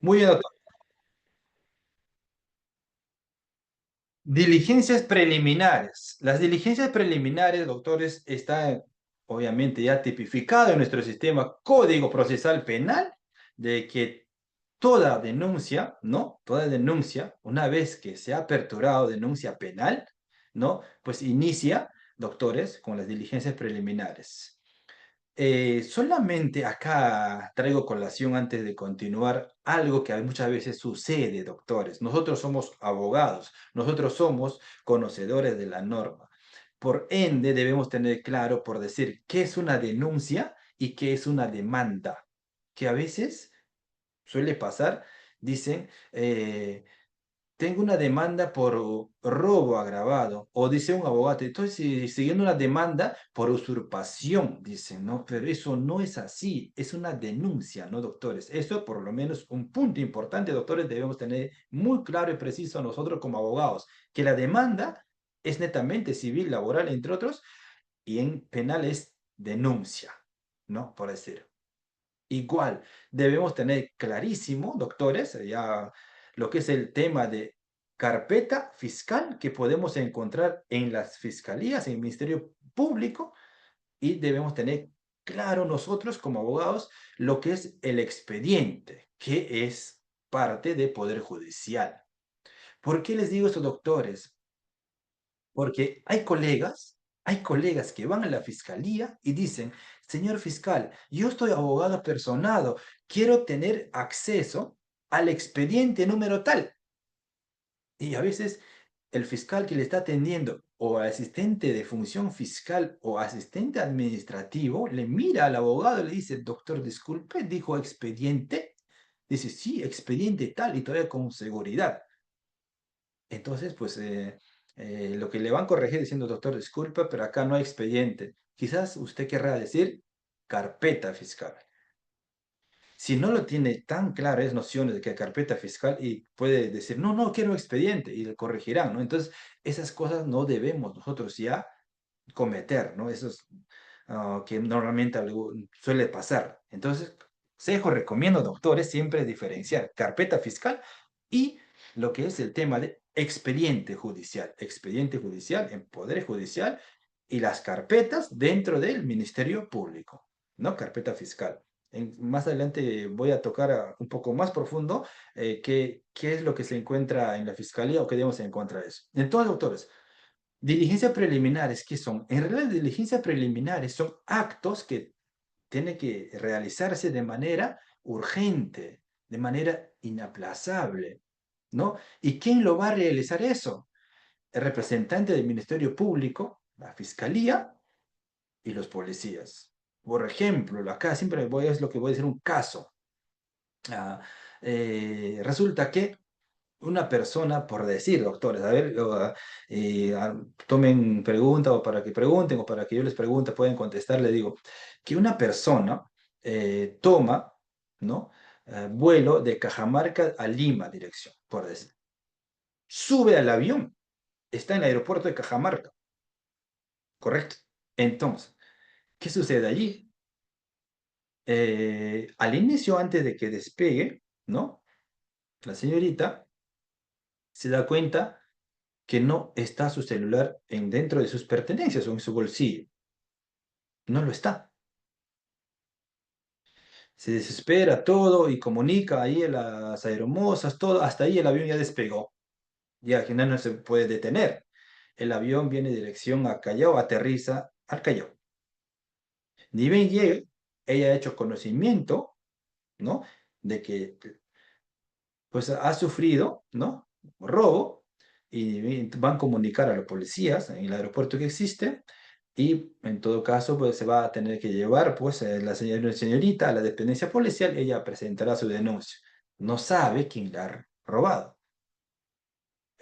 Muy bien, doctor. Diligencias preliminares. Las diligencias preliminares, doctores, están obviamente ya tipificado en nuestro sistema Código Procesal Penal de que toda denuncia, ¿no? Toda denuncia, una vez que se ha aperturado denuncia penal, ¿no? Pues inicia, doctores, con las diligencias preliminares. Solamente acá traigo colación antes de continuar algo que muchas veces sucede, doctores. Nosotros somos abogados, nosotros somos conocedores de la norma. Por ende, debemos tener claro por decir qué es una denuncia y qué es una demanda, que a veces suele pasar, dicen, tengo una demanda por robo agravado, o dice un abogado, estoy siguiendo una demanda por usurpación, dicen, ¿no? Pero eso no es así, es una denuncia, ¿no, doctores? Eso por lo menos un punto importante, doctores, debemos tener muy claro y preciso nosotros como abogados, que la demanda es netamente civil, laboral, entre otros, y en penal es denuncia, ¿no? Por decir. Igual, debemos tener clarísimo, doctores, ya lo que es el tema de carpeta fiscal que podemos encontrar en las fiscalías, en el Ministerio Público, y debemos tener claro nosotros como abogados lo que es el expediente, que es parte del Poder Judicial. ¿Por qué les digo esto, doctores? Porque hay colegas que van a la fiscalía y dicen, señor fiscal, yo estoy abogado personado, quiero tener acceso al expediente número tal. Y a veces el fiscal que le está atendiendo o asistente de función fiscal o asistente administrativo le mira al abogado y le dice, doctor, disculpe, dijo expediente. Dice, sí, expediente tal y todavía con seguridad. Entonces, pues lo que le van a corregir diciendo, doctor, disculpa, pero acá no hay expediente. Quizás usted querrá decir carpeta fiscal. Si no lo tiene tan claras nociones de que carpeta fiscal y puede decir, no, no, quiero expediente y le corregirán, ¿no? Entonces, esas cosas no debemos nosotros ya cometer, ¿no? Eso es que normalmente suele pasar. Entonces, consejo, recomiendo, doctores, siempre diferenciar carpeta fiscal y lo que es el tema de expediente judicial en Poder Judicial y las carpetas dentro del Ministerio Público, ¿no? Carpeta fiscal. Más adelante voy a tocar un poco más profundo qué es lo que se encuentra en la fiscalía o qué debemos encontrar de eso. Entonces, doctores, diligencias preliminares, ¿qué son? En realidad, diligencias preliminares son actos que tienen que realizarse de manera urgente, de manera inaplazable, ¿no? ¿Y quién lo va a realizar eso? El representante del Ministerio Público, la Fiscalía y los policías. Por ejemplo, acá siempre es lo que voy a decir un caso. Ah, resulta que una persona, por decir, doctores, a ver, tomen pregunta o para que pregunten o para que yo les pregunte, pueden contestar, le digo, que una persona toma, ¿no? Vuelo de Cajamarca a Lima, dirección, por decir. Sube al avión, está en el aeropuerto de Cajamarca, ¿correcto? Entonces, ¿qué sucede allí? Al inicio, antes de que despegue, ¿no? La señorita se da cuenta que no está su celular dentro de sus pertenencias o en su bolsillo. No lo está. Se desespera todo y comunica ahí a las aeromosas, todo. Hasta ahí el avión ya despegó. Ya que no se puede detener. El avión viene en dirección a Callao, aterriza al Callao. Ni bien llega, ella ha hecho conocimiento, ¿no? De que pues ha sufrido, ¿no? Robo y van a comunicar a los policías en el aeropuerto que existe y en todo caso pues se va a tener que llevar pues la señorita a la dependencia policial, ella presentará su denuncia. No sabe quién la ha robado.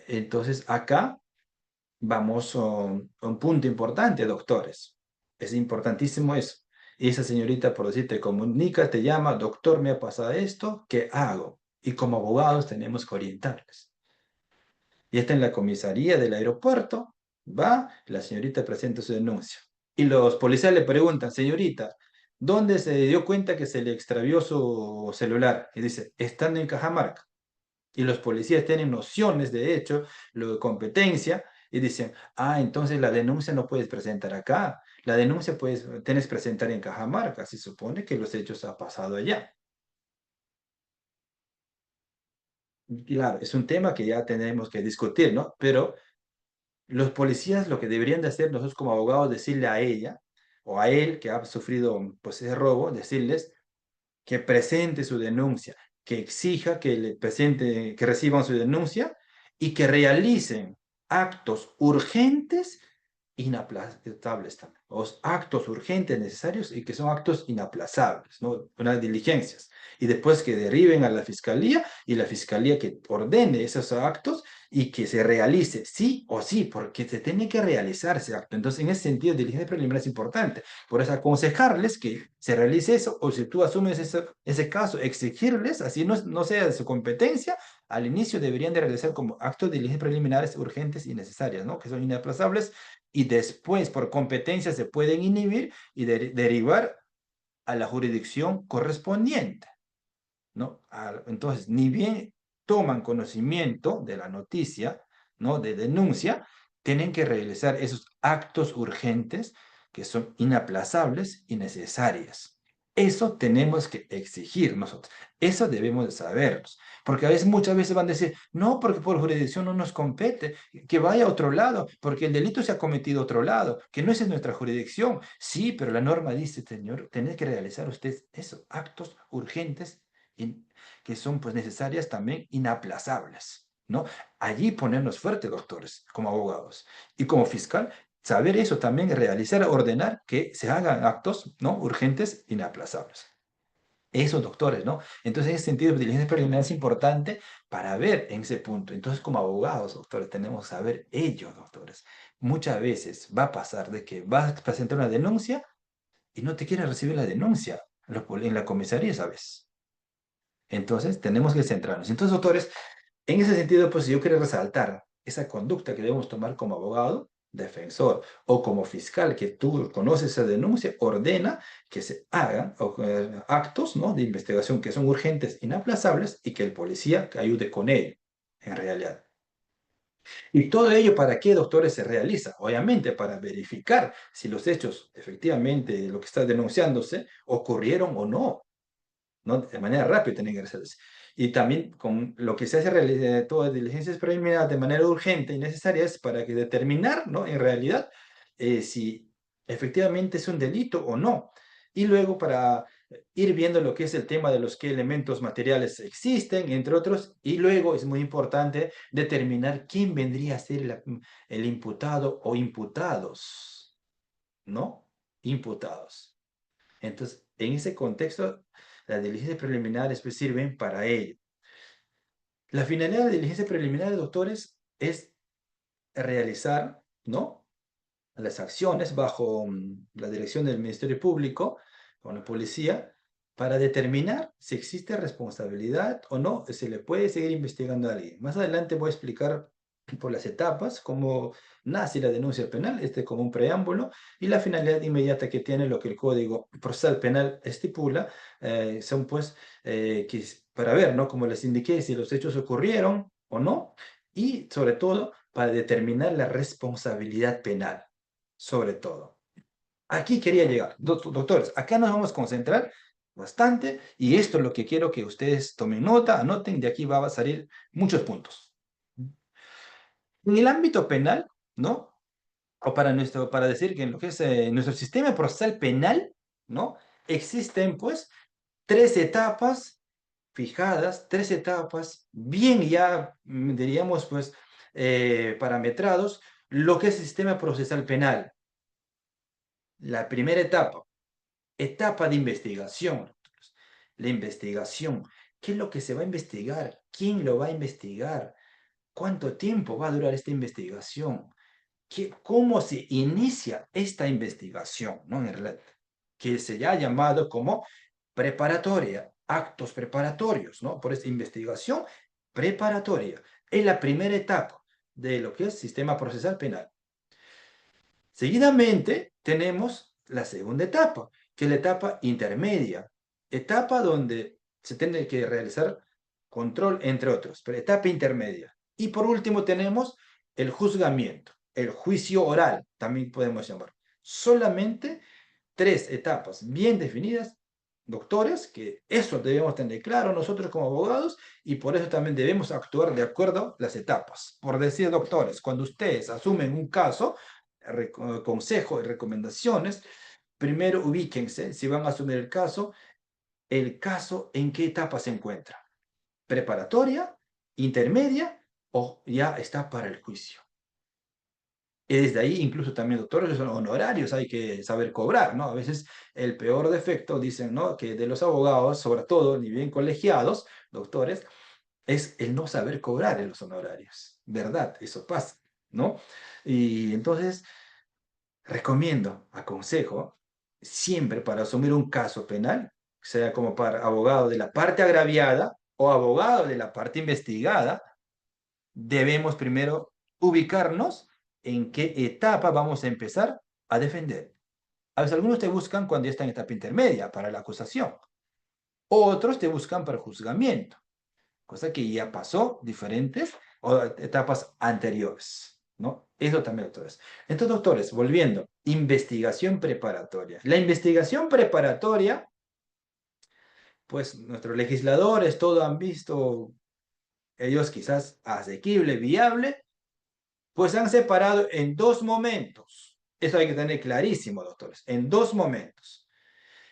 Entonces acá vamos a un punto importante, doctores. Es importantísimo eso. Y esa señorita, por decir, te comunica, te llama, doctor, me ha pasado esto, ¿qué hago? Y como abogados tenemos que orientarles. Y está en la comisaría del aeropuerto, va, la señorita presenta su denuncia. Y los policías le preguntan, señorita, ¿Dónde se dio cuenta que se le extravió su celular? Y dice, estando en Cajamarca. Y los policías tienen nociones, de hecho, lo de competencia, y dicen, ah, entonces la denuncia no puedes presentar acá, la denuncia tienes que presentar en Cajamarca, se supone que los hechos han pasado allá. Claro, es un tema que ya tenemos que discutir, ¿no? Pero los policías lo que deberían de hacer nosotros como abogados, decirle a ella o a él que ha sufrido pues ese robo, decirles que presente su denuncia, que exija que le presente, que reciban su denuncia y que realicen actos urgentes inaplazables también, los actos urgentes necesarios y que son actos inaplazables, ¿no? Unas diligencias. Y después que deriven a la fiscalía y la fiscalía que ordene esos actos y que se realice sí o sí, porque se tiene que realizar ese acto. Entonces, en ese sentido, diligencia preliminar es importante. Por eso, aconsejarles que se realice eso, o si tú asumes ese caso, exigirles, así no sea de su competencia, al inicio deberían de realizar como actos de diligencia preliminares urgentes y necesarias, ¿no? Que son inaplazables, y después, por competencia, se pueden inhibir y derivar a la jurisdicción correspondiente, ¿no? Entonces, ni bien toman conocimiento de la noticia, ¿no? De denuncia, tienen que realizar esos actos urgentes que son inaplazables y necesarias. Eso tenemos que exigir nosotros. Eso debemos de saberlos. Porque a veces, muchas veces van a decir, no, porque por jurisdicción no nos compete, que vaya a otro lado, porque el delito se ha cometido a otro lado, que no es en nuestra jurisdicción. Sí, pero la norma dice, señor, tiene que realizar usted esos actos urgentes in- que son pues necesarias también inaplazables, ¿no? Allí ponernos fuertes, doctores, como abogados. Y como fiscal, saber eso también, realizar, ordenar que se hagan actos, ¿no? Urgentes, inaplazables. Eso, doctores, ¿no? Entonces, en ese sentido, diligencia preliminar es importante para ver en ese punto. Entonces, como abogados, doctores, tenemos que saber ello, doctores. Muchas veces va a pasar de que vas a presentar una denuncia y no te quieren recibir la denuncia en la comisaría, ¿sabes? Entonces, tenemos que centrarnos. Entonces, doctores, en ese sentido, pues yo quiero resaltar esa conducta que debemos tomar como abogado, defensor o como fiscal que tú conoces esa denuncia, ordena que se hagan actos, ¿no? De investigación que son urgentes, inaplazables y que el policía que ayude con ello, en realidad. ¿Y todo ello para qué, doctores, se realiza? Obviamente para verificar si los hechos, efectivamente, lo que está denunciándose, ocurrieron o no. ¿No? De manera rápida tienen que hacerse. Y también con lo que se hace todas diligencias preliminares de manera urgente y necesaria es para que determinar, ¿no? En realidad, si efectivamente es un delito o no. Y luego para ir viendo lo que es el tema de los qué elementos materiales existen, entre otros, y luego es muy importante determinar quién vendría a ser el imputado o imputados, ¿no? Imputados. Entonces, en ese contexto, las diligencias preliminares pues, sirven para ello. La finalidad de la diligencia preliminar, doctores, es realizar, ¿no? Las acciones bajo la dirección del Ministerio Público con la policía para determinar si existe responsabilidad o no, si le puede seguir investigando a alguien. Más adelante voy a explicar por las etapas cómo nace la denuncia penal, este como un preámbulo, y la finalidad inmediata que tiene lo que el Código Procesal Penal estipula, son pues para ver, ¿no? Como les indiqué, si los hechos ocurrieron o no, y sobre todo para determinar la responsabilidad penal sobre todo. Aquí quería llegar. Doctores, acá nos vamos a concentrar bastante y esto es lo que quiero que ustedes tomen nota, anoten, de aquí va a salir muchos puntos. En el ámbito penal, ¿no? O para decir que en lo que es nuestro sistema procesal penal, ¿no? Existen pues tres etapas fijadas, tres etapas bien ya, diríamos pues, parametrados, lo que es el sistema procesal penal. La primera etapa, etapa de investigación. La investigación. ¿Qué es lo que se va a investigar? ¿Quién lo va a investigar? ¿Cuánto tiempo va a durar esta investigación? ¿Cómo se inicia esta investigación? ¿No? En realidad, que se ha llamado como preparatoria, actos preparatorios, ¿no? Por esta investigación preparatoria. Es la primera etapa de lo que es sistema procesal penal. Seguidamente tenemos la segunda etapa, que es la etapa intermedia, etapa donde se tiene que realizar control, entre otros, pero etapa intermedia. Y por último tenemos el juzgamiento, el juicio oral, también podemos llamar. Solamente tres etapas bien definidas, doctores, que eso debemos tener claro nosotros como abogados y por eso también debemos actuar de acuerdo a las etapas. Por decir, doctores, cuando ustedes asumen un caso, consejo y recomendaciones, primero ubíquense, si van a asumir el caso en qué etapa se encuentra, preparatoria, intermedia o ya está para el juicio. Y desde ahí, incluso también, doctores, son honorarios, hay que saber cobrar, ¿no? A veces el peor defecto, dicen, ¿no? Que de los abogados, sobre todo, ni bien colegiados, doctores, es el no saber cobrar en los honorarios. ¿Verdad? Eso pasa, ¿no? Y entonces, recomiendo, aconsejo, siempre para asumir un caso penal, sea como para abogado de la parte agraviada o abogado de la parte investigada, debemos primero ubicarnos en qué etapa vamos a empezar a defender. A veces algunos te buscan cuando ya está en etapa intermedia para la acusación, otros te buscan para el juzgamiento, cosa que ya pasó diferentes o etapas anteriores, ¿no? Eso también, doctores. Entonces, doctores, volviendo, investigación preparatoria. La investigación preparatoria, pues nuestros legisladores todo han visto, ellos quizás asequible, viable, pues se han separado en dos momentos. Eso hay que tener clarísimo, doctores, en dos momentos.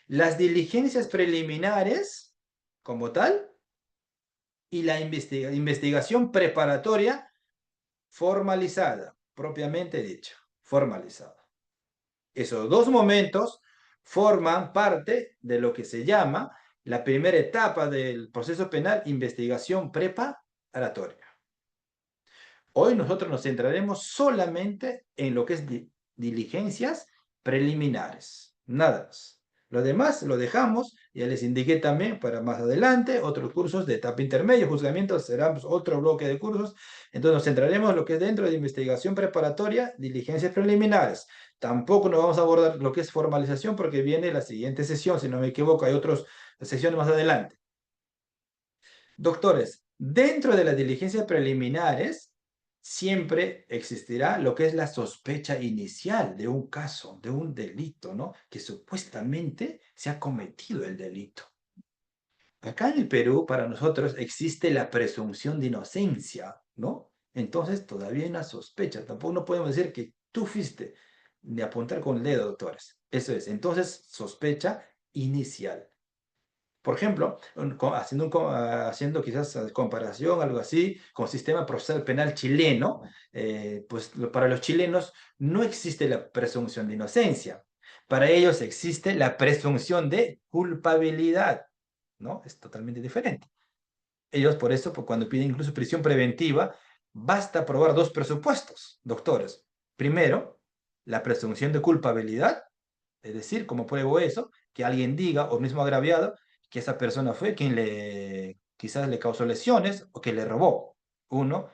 Las diligencias preliminares, como tal, y la investigación preparatoria formalizada, propiamente dicha, formalizada. Esos dos momentos forman parte de lo que se llama la primera etapa del proceso penal, investigación preparatoria. Hoy nosotros nos centraremos solamente en lo que es diligencias preliminares, nada más. Lo demás lo dejamos, ya les indiqué también para más adelante, otros cursos de etapa intermedia, juzgamiento, será pues, otro bloque de cursos. Entonces nos centraremos en lo que es dentro de investigación preparatoria, diligencias preliminares. Tampoco nos vamos a abordar lo que es formalización porque viene la siguiente sesión, si no me equivoco, hay otras sesiones más adelante. Doctores, dentro de las diligencias preliminares siempre existirá lo que es la sospecha inicial de un caso, de un delito, ¿no? Que supuestamente se ha cometido el delito. Acá en el Perú, para nosotros, existe la presunción de inocencia, ¿no? Entonces, todavía hay una sospecha. Tampoco no podemos decir que tú fuiste ni apuntar con el dedo, doctores. Eso es. Entonces, sospecha inicial. Por ejemplo, haciendo quizás comparación, algo así, con el sistema procesal penal chileno, pues para los chilenos no existe la presunción de inocencia. Para ellos existe la presunción de culpabilidad, ¿no? Es totalmente diferente. Ellos por eso, pues, cuando piden incluso prisión preventiva, basta probar dos presupuestos, doctores. Primero, la presunción de culpabilidad, es decir, como pruebo eso, que alguien diga, o mismo agraviado, que esa persona fue quien quizás le causó lesiones o que le robó. Uno.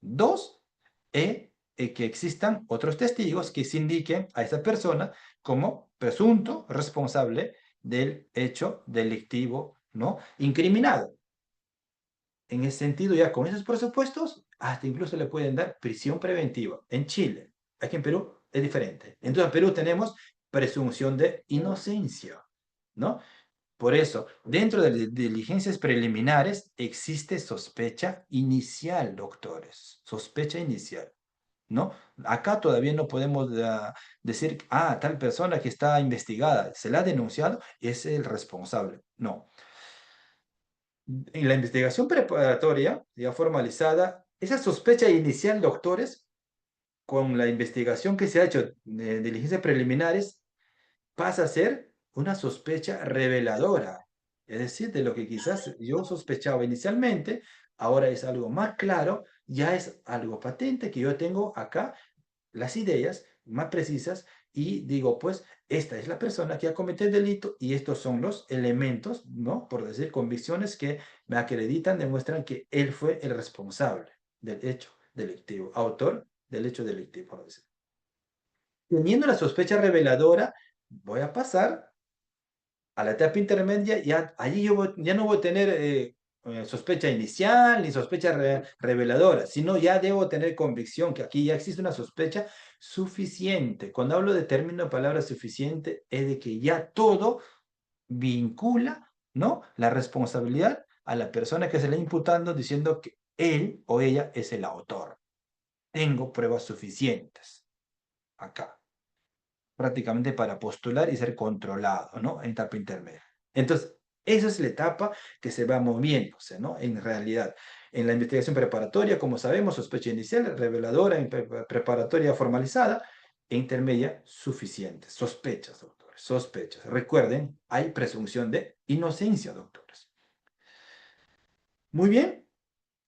Dos, que existan otros testigos que se indiquen a esa persona como presunto responsable del hecho delictivo, ¿no? Incriminado. En ese sentido, ya con esos presupuestos, hasta incluso le pueden dar prisión preventiva. En Chile, aquí en Perú es diferente. Entonces, en Perú tenemos presunción de inocencia, ¿no? Por eso, dentro de las diligencias preliminares existe sospecha inicial, doctores. Sospecha inicial, ¿no? Acá todavía no podemos decir, tal persona que está investigada, se la ha denunciado, es el responsable. No. En la investigación preparatoria, ya formalizada, esa sospecha inicial, doctores, con la investigación que se ha hecho de diligencias preliminares, pasa a ser una sospecha reveladora. Es decir, de lo que quizás yo sospechaba inicialmente, ahora es algo más claro, ya es algo patente que yo tengo acá las ideas más precisas y digo, pues, esta es la persona que ha cometido el delito y estos son los elementos, ¿no? Por decir, convicciones que me acreditan, demuestran que él fue el responsable del hecho delictivo, autor del hecho delictivo, por decir. Teniendo la sospecha reveladora, voy a pasar a la etapa intermedia, ya, allí ya no voy a tener sospecha inicial ni sospecha reveladora, sino ya debo tener convicción que aquí ya existe una sospecha suficiente. Cuando hablo de término palabra suficiente, es de que ya todo vincula, ¿no?, la responsabilidad a la persona que se le está imputando diciendo que él o ella es el autor. Tengo pruebas suficientes acá, prácticamente para postular y ser controlado, ¿no?, en etapa intermedia. Entonces, esa es la etapa que se va moviéndose, ¿no?, en realidad. En la investigación preparatoria, como sabemos, sospecha inicial, reveladora, preparatoria formalizada, e intermedia suficiente. Sospechas, doctores, sospechas. Recuerden, hay presunción de inocencia, doctores. Muy bien.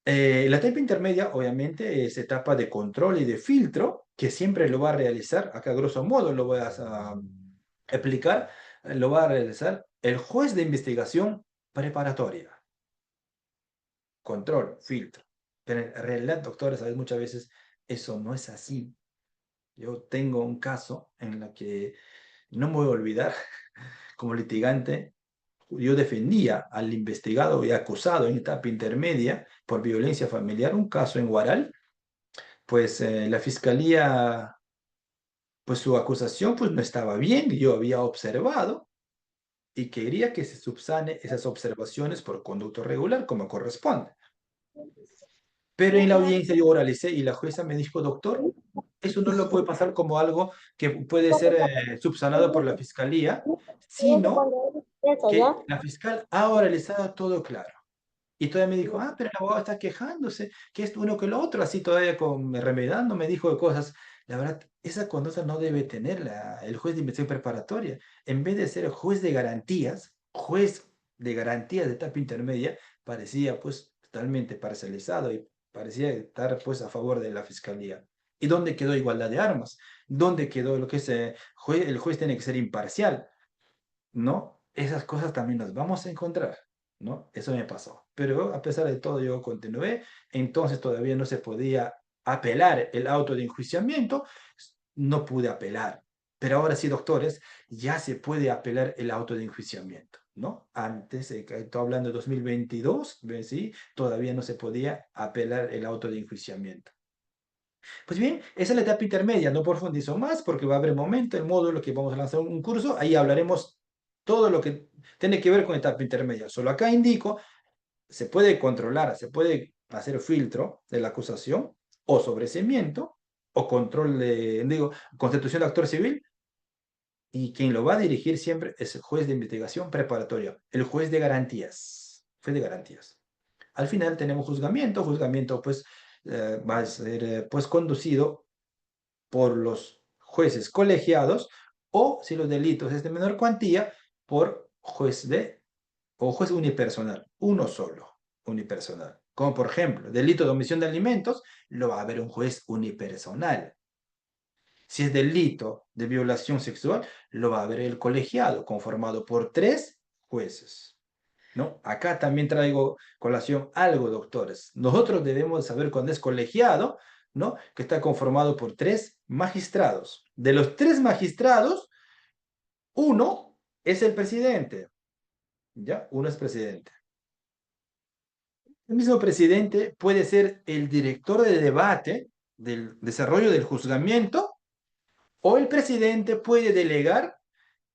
La etapa intermedia, obviamente, es etapa de control y de filtro, que siempre lo va a realizar, acá grosso modo lo voy a explicar, lo va a realizar el juez de investigación preparatoria. Control, filtro. Pero en realidad, doctores, ¿sabes? Muchas veces eso no es así. Yo tengo un caso en el que no me voy a olvidar, como litigante, yo defendía al investigado y acusado en etapa intermedia por violencia familiar, un caso en Huaral. Pues la fiscalía, pues su acusación pues no estaba bien, yo había observado y quería que se subsane esas observaciones por conducto regular como corresponde. Pero en la audiencia yo oralicé y la jueza me dijo, doctor, eso no lo puede pasar como algo que puede ser subsanado por la fiscalía, sino que la fiscal ha oralizado todo claro. Y todavía me dijo, pero el abogado está quejándose, que esto uno que lo otro, así todavía con, remedando, me dijo de cosas. La verdad, esa conducta no debe tener el juez de investigación preparatoria. En vez de ser juez de garantías de etapa intermedia, parecía pues totalmente parcializado y parecía estar pues a favor de la fiscalía. ¿Y dónde quedó igualdad de armas? ¿Dónde quedó lo que es el juez tiene que ser imparcial? ¿No? Esas cosas también las vamos a encontrar, ¿no? Eso me pasó. Pero a pesar de todo, yo continué. Entonces todavía no se podía apelar el auto de enjuiciamiento. No pude apelar. Pero ahora sí, doctores, ya se puede apelar el auto de enjuiciamiento, ¿no? Antes, estoy hablando de 2022, ¿sí? Todavía no se podía apelar el auto de enjuiciamiento. Pues bien, esa es la etapa intermedia, no profundizo más porque va a haber momento, el módulo que vamos a lanzar un curso, ahí hablaremos todo lo que tiene que ver con etapa intermedia. Solo acá indico, se puede controlar, se puede hacer filtro de la acusación o sobreseimiento o control de, digo, constitución de actor civil, y quien lo va a dirigir siempre es el juez de investigación preparatoria, el juez de garantías. Al final tenemos juzgamiento pues va a ser pues conducido por los jueces colegiados o, si los delitos es de menor cuantía, por juez unipersonal, uno solo, unipersonal. Como por ejemplo, delito de omisión de alimentos, lo va a haber un juez unipersonal. Si es delito de violación sexual, lo va a ver el colegiado, conformado por 3 jueces. ¿No? Acá también traigo colación algo, doctores. Nosotros debemos saber cuando es colegiado, ¿no?, que está conformado por 3 magistrados. De los 3 magistrados, uno es el presidente, ¿ya? Uno es presidente. El mismo presidente puede ser el director de debate del desarrollo del juzgamiento, o el presidente puede delegar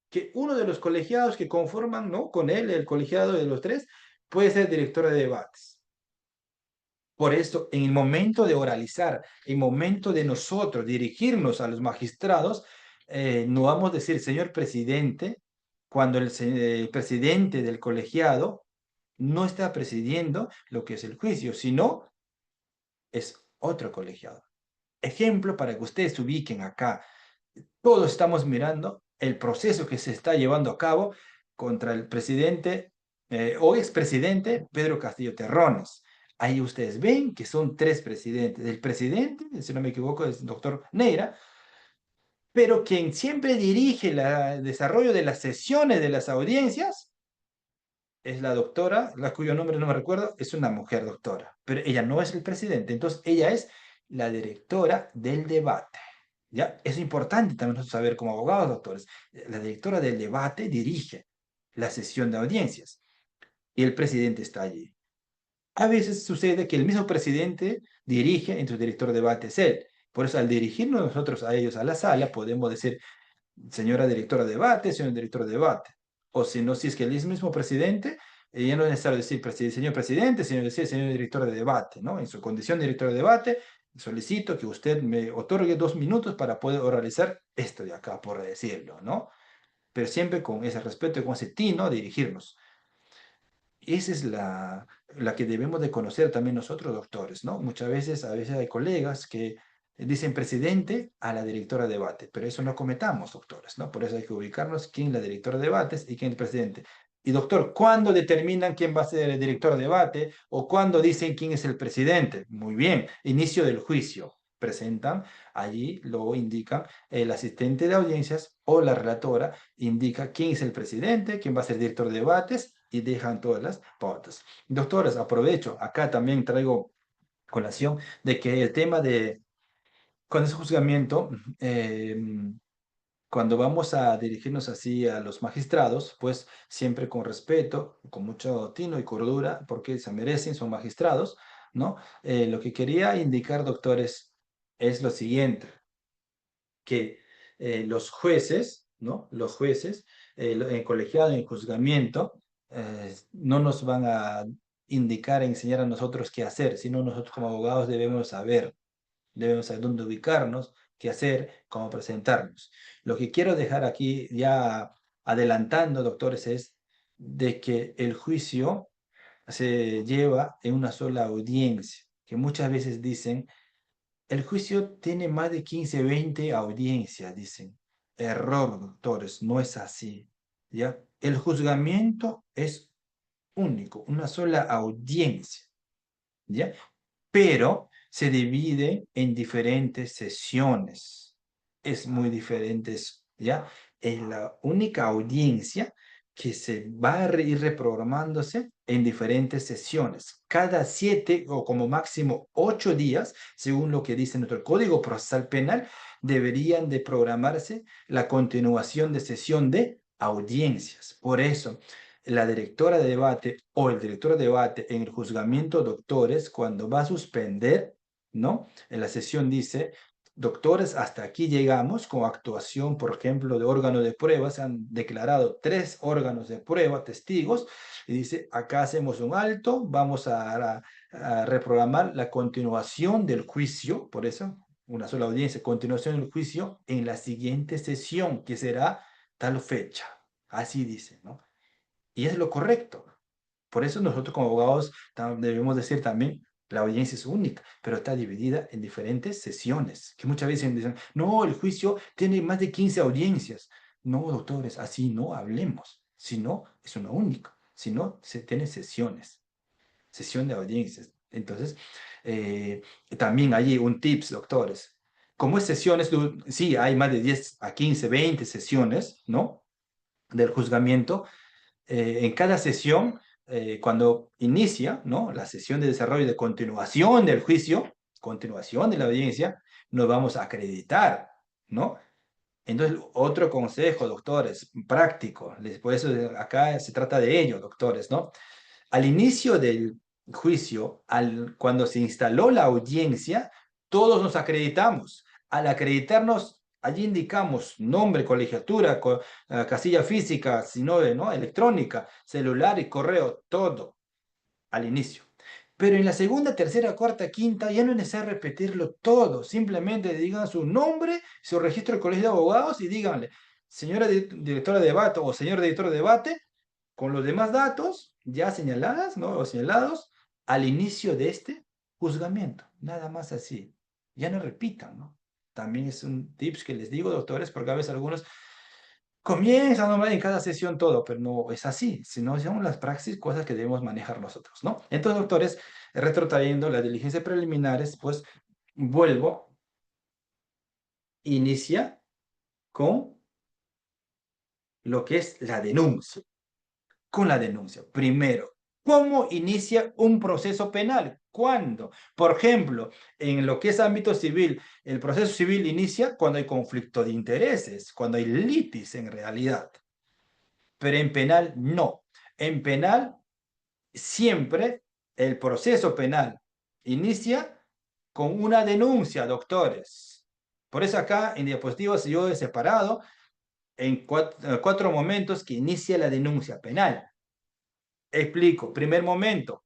que uno de los colegiados que conforman, ¿no?, con él, el colegiado de los 3, puede ser director de debates. Por esto, en el momento de oralizar, en el momento de nosotros dirigirnos a los magistrados, no vamos a decir, señor presidente, cuando el presidente del colegiado no está presidiendo lo que es el juicio, sino es otro colegiado. Ejemplo para que ustedes se ubiquen acá. Todos estamos mirando el proceso que se está llevando a cabo contra el presidente o expresidente Pedro Castillo Terrones. Ahí ustedes ven que son 3 presidentes. El presidente, si no me equivoco, es el doctor Neira, pero quien siempre dirige el desarrollo de las sesiones de las audiencias es la doctora, cuyo nombre no me recuerdo, es una mujer doctora, pero ella no es el presidente, entonces ella es la directora del debate. ¿Ya? Es importante también nosotros saber como abogados, doctores, la directora del debate dirige. la sesión de audiencias y el presidente está allí. A veces sucede que el mismo presidente dirige, entre el director de debate es él. Por eso al dirigirnos nosotros a ellos a la sala, podemos decir, señora directora de debate, señor director de debate. O si no, si es que el mismo presidente, ya no es necesario decir señor presidente, sino decir señor director de debate, ¿no? En su condición de director de debate, solicito que usted me otorgue 2 minutos para poder oralizar esto de acá, por decirlo, ¿no? Pero siempre con ese respeto y con ese tino dirigirnos. Esa es la que debemos de conocer también nosotros, doctores, ¿no? A veces hay colegas que dicen presidente a la directora de debate, pero eso no cometamos, doctores, ¿no? Por eso hay que ubicarnos quién es la directora de debates y quién es el presidente. Y doctor, ¿cuándo determinan quién va a ser el director de debate o cuándo dicen quién es el presidente? Muy bien, inicio del juicio. Presentan, allí lo indican el asistente de audiencias o la relatora indica quién es el presidente, quién va a ser director de debates y dejan todas las pautas. Doctores, aprovecho, acá también traigo colación de que el tema de cuando es juzgamiento, eh, cuando vamos a dirigirnos así a los magistrados, pues siempre con respeto, con mucho tino y cordura, porque se merecen, son magistrados, ¿no? Lo que quería indicar, doctores, es lo siguiente, que los jueces, ¿no? Los jueces, en colegiado, en juzgamiento, no nos van a indicar, enseñar a nosotros qué hacer, sino nosotros como abogados debemos saber dónde ubicarnos, qué hacer, cómo presentarnos. Lo que quiero dejar aquí ya adelantando, doctores, es de que el juicio se lleva en una sola audiencia, que muchas veces dicen el juicio tiene más de 15, 20 audiencias, dicen. Error, doctores, no es así. ¿Ya? El juzgamiento es único, una sola audiencia. ¿Ya? Pero se divide en diferentes sesiones. Es muy diferente, ¿ya? Es la única audiencia que se va a ir reprogramándose en diferentes sesiones, cada 7 o como máximo 8 días, según lo que dice nuestro Código Procesal Penal, deberían de programarse la continuación de sesión de audiencias. Por eso, la directora de debate o el director de debate en el juzgamiento, doctores, cuando va a suspender, ¿no? En la sesión dice, doctores, hasta aquí llegamos con actuación, por ejemplo, de órgano de prueba, se han declarado 3 órganos de prueba, testigos, y dice, acá hacemos un alto, vamos a reprogramar la continuación del juicio, por eso, una sola audiencia, continuación del juicio en la siguiente sesión, que será tal fecha. Así dice, ¿no? Y es lo correcto. Por eso nosotros como abogados debemos decir también, la audiencia es única, pero está dividida en diferentes sesiones, que muchas veces dicen, no, el juicio tiene más de 15 audiencias. No, doctores, así no hablemos. Si no, es una única. Si no, se tiene sesiones, sesión de audiencias. Entonces, eh, también hay un tips, doctores. Como es sesiones, sí, hay más de 10 a 15, 20 sesiones, ¿no? Del juzgamiento en cada sesión, cuando inicia, ¿no? La sesión de desarrollo de continuación del juicio, continuación de la audiencia, nos vamos a acreditar, ¿no? Entonces, otro consejo, doctores, práctico, por eso acá se trata de ello, doctores, ¿no? Al inicio del juicio, cuando se instaló la audiencia, todos nos acreditamos. Al acreditarnos, allí indicamos nombre, colegiatura, casilla física, sino ¿no? electrónica, celular y correo, todo al inicio. Pero en la segunda, tercera, cuarta, quinta, ya no es necesario repetirlo todo. Simplemente digan su nombre, su registro del colegio de abogados y díganle, señora directora de debate o señor director de debate, con los demás datos ya señaladas, ¿no? O señalados al inicio de este juzgamiento. Nada más así. Ya no repitan, ¿no? También es un tips que les digo, doctores, porque a veces algunos comienzan a nombrar en cada sesión todo, pero no es así, sino son las praxis, cosas que debemos manejar nosotros, ¿no? Entonces, doctores, retrotrayendo las diligencias preliminares, pues vuelvo, inicia con lo que es la denuncia. Con la denuncia. Primero, ¿cómo inicia un proceso penal? ¿Cuándo? Por ejemplo, en lo que es ámbito civil, el proceso civil inicia cuando hay conflicto de intereses, cuando hay litis en realidad. pero en penal no. En penal siempre el proceso penal inicia con una denuncia, doctores. Por eso acá en diapositivas yo he separado en cuatro momentos que inicia la denuncia penal. Explico. Primer momento,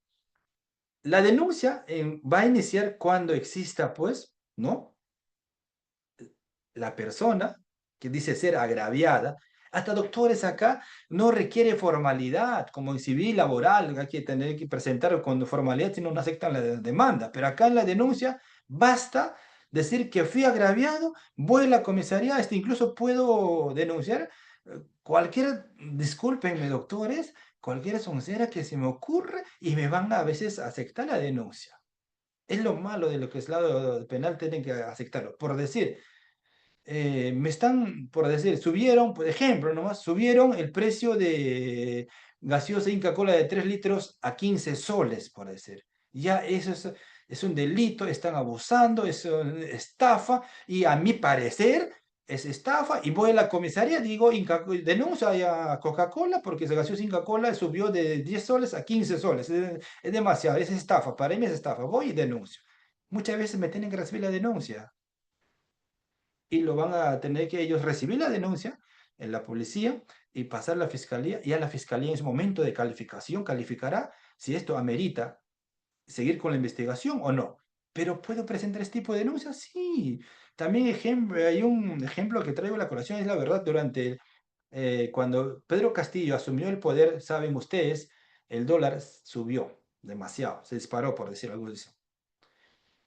la denuncia va a iniciar cuando exista, pues, ¿no? La persona que dice ser agraviada. Hasta doctores acá no requiere formalidad, como en civil laboral, hay que tener que presentar con formalidad si no no aceptan la demanda. Pero acá en la denuncia basta decir que fui agraviado, voy a la comisaría, incluso puedo denunciar cualquier, discúlpenme doctores, cualquier soncera que se me ocurre y me van a veces a aceptar la denuncia. Es lo malo de lo que es lado penal, tienen que aceptarlo. Por decir, me están, por decir, subieron, por ejemplo, nomás, subieron el precio de gaseosa Inca Kola de 3 litros a 15 soles, por decir. Ya eso es un delito, están abusando, es una estafa, y a mi parecer es estafa, y voy a la comisaría, digo, denuncio a Coca-Cola porque esa gaseosa Inca Kola subió de 10 soles a 15 soles. Es demasiado, es estafa, para mí es estafa, voy y denuncio. Muchas veces me tienen que recibir la denuncia y lo van a tener que ellos recibir la denuncia en la policía y pasar a la fiscalía, y a la fiscalía en su momento de calificación calificará si esto amerita seguir con la investigación o no. Pero ¿puedo presentar este tipo de denuncias? Sí. También hay un ejemplo que traigo a la colación, es la verdad, durante cuando Pedro Castillo asumió el poder, saben ustedes, el dólar subió demasiado, se disparó, por decir algo de eso.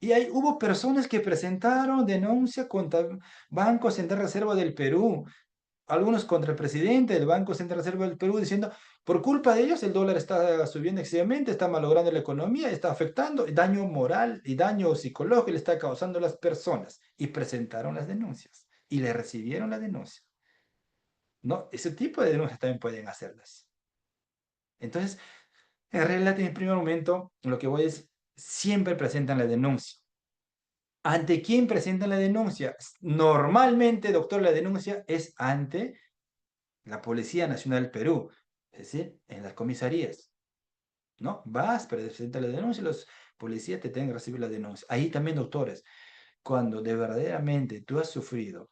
Y hubo personas que presentaron denuncia contra Banco Central Reserva del Perú, algunos contra el presidente del Banco Central Reserva del Perú, diciendo, por culpa de ellos el dólar está subiendo excesivamente, está malogrando la economía, está afectando, daño moral y daño psicológico le está causando a las personas. Y presentaron las denuncias y le recibieron la denuncia. ¿No? Ese tipo de denuncias también pueden hacerlas. Entonces, en realidad, en el primer momento, lo que voy es, siempre presentan la denuncia. ¿Ante quién presentan la denuncia? Normalmente, doctor, la denuncia es ante la Policía Nacional del Perú, es decir, en las comisarías, ¿no? Vas, presentas la denuncia, los policías te tienen que recibir la denuncia. Ahí también, doctores, cuando de verdaderamente tú has sufrido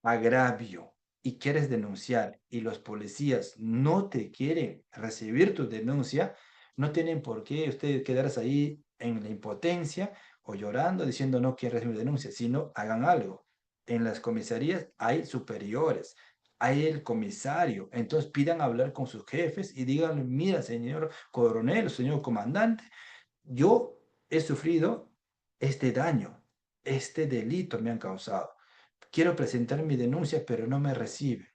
agravio y quieres denunciar y los policías no te quieren recibir tu denuncia, no tienen por qué ustedes quedarse ahí en la impotencia o llorando diciendo no quiero recibir denuncia, sino hagan algo. En las comisarías hay superiores, hay el comisario, entonces pidan hablar con sus jefes y díganle, mira, señor coronel, señor comandante, yo he sufrido este daño, este delito me han causado. Quiero presentar mi denuncia, pero no me recibe.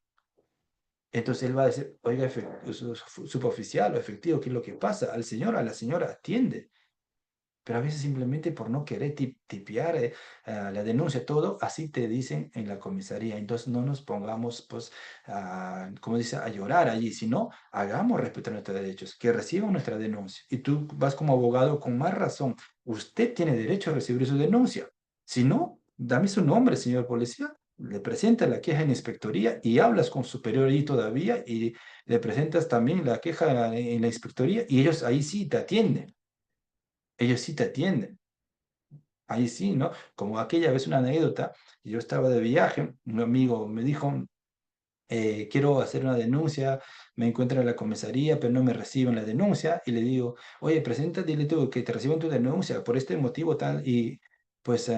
Entonces él va a decir, oiga, suboficial o efectivo, ¿qué es lo que pasa? Al señor, a la señora, atiende. Pero a veces simplemente por no querer tipear la denuncia, todo, así te dicen en la comisaría. Entonces no nos pongamos, pues, como dice, a llorar allí, sino hagamos respetar nuestros derechos, que reciban nuestra denuncia. Y tú vas como abogado con más razón. Usted tiene derecho a recibir su denuncia. Si no, dame su nombre, señor policía. Le presentas la queja en inspectoría y hablas con superior allí todavía y le presentas también la queja en la inspectoría y ellos ahí sí te atienden. Ellos sí te atienden. Ahí sí, ¿no? Como aquella vez una anécdota, yo estaba de viaje, un amigo me dijo, quiero hacer una denuncia, me encuentro en la comisaría, pero no me reciben la denuncia, y le digo, oye, preséntate, dile tú que te reciban tu denuncia por este motivo tal, y pues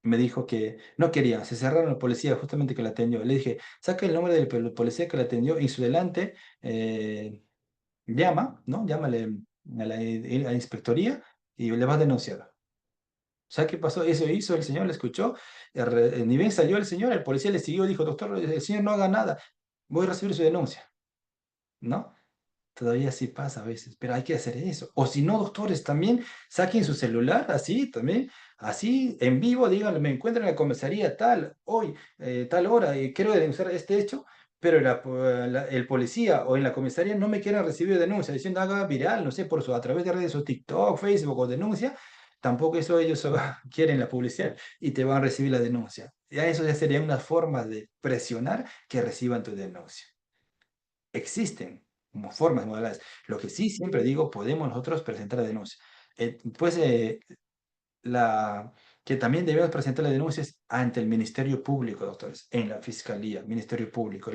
me dijo que no quería, se cerraron el policía justamente que la atendió. Le dije, saca el nombre del policía que la atendió, y su delante llama, ¿no? Llámale a la inspectoría y le vas a denunciar. ¿Sabes qué pasó? Eso hizo, el señor le escuchó, ni bien salió el señor, el policía le siguió, dijo, doctor, el señor no haga nada, voy a recibir su denuncia, ¿no? Todavía sí pasa a veces, pero hay que hacer eso. O si no, doctores, también saquen su celular, así, también, así, en vivo, díganle, me encuentro en la comisaría tal, hoy, tal hora, y quiero denunciar este hecho, pero el policía o en la comisaría no me quieren recibir denuncia, diciendo haga viral, no sé, a través de redes o TikTok, Facebook o denuncia, tampoco eso ellos quieren la publicidad y te van a recibir la denuncia. Ya eso ya sería una forma de presionar que reciban tu denuncia. existen como formas, modalidades. Lo que sí siempre digo, podemos nosotros presentar la denuncia. Pues la, que también debemos presentar las denuncias ante el Ministerio Público, doctores, en la Fiscalía, Ministerio Público.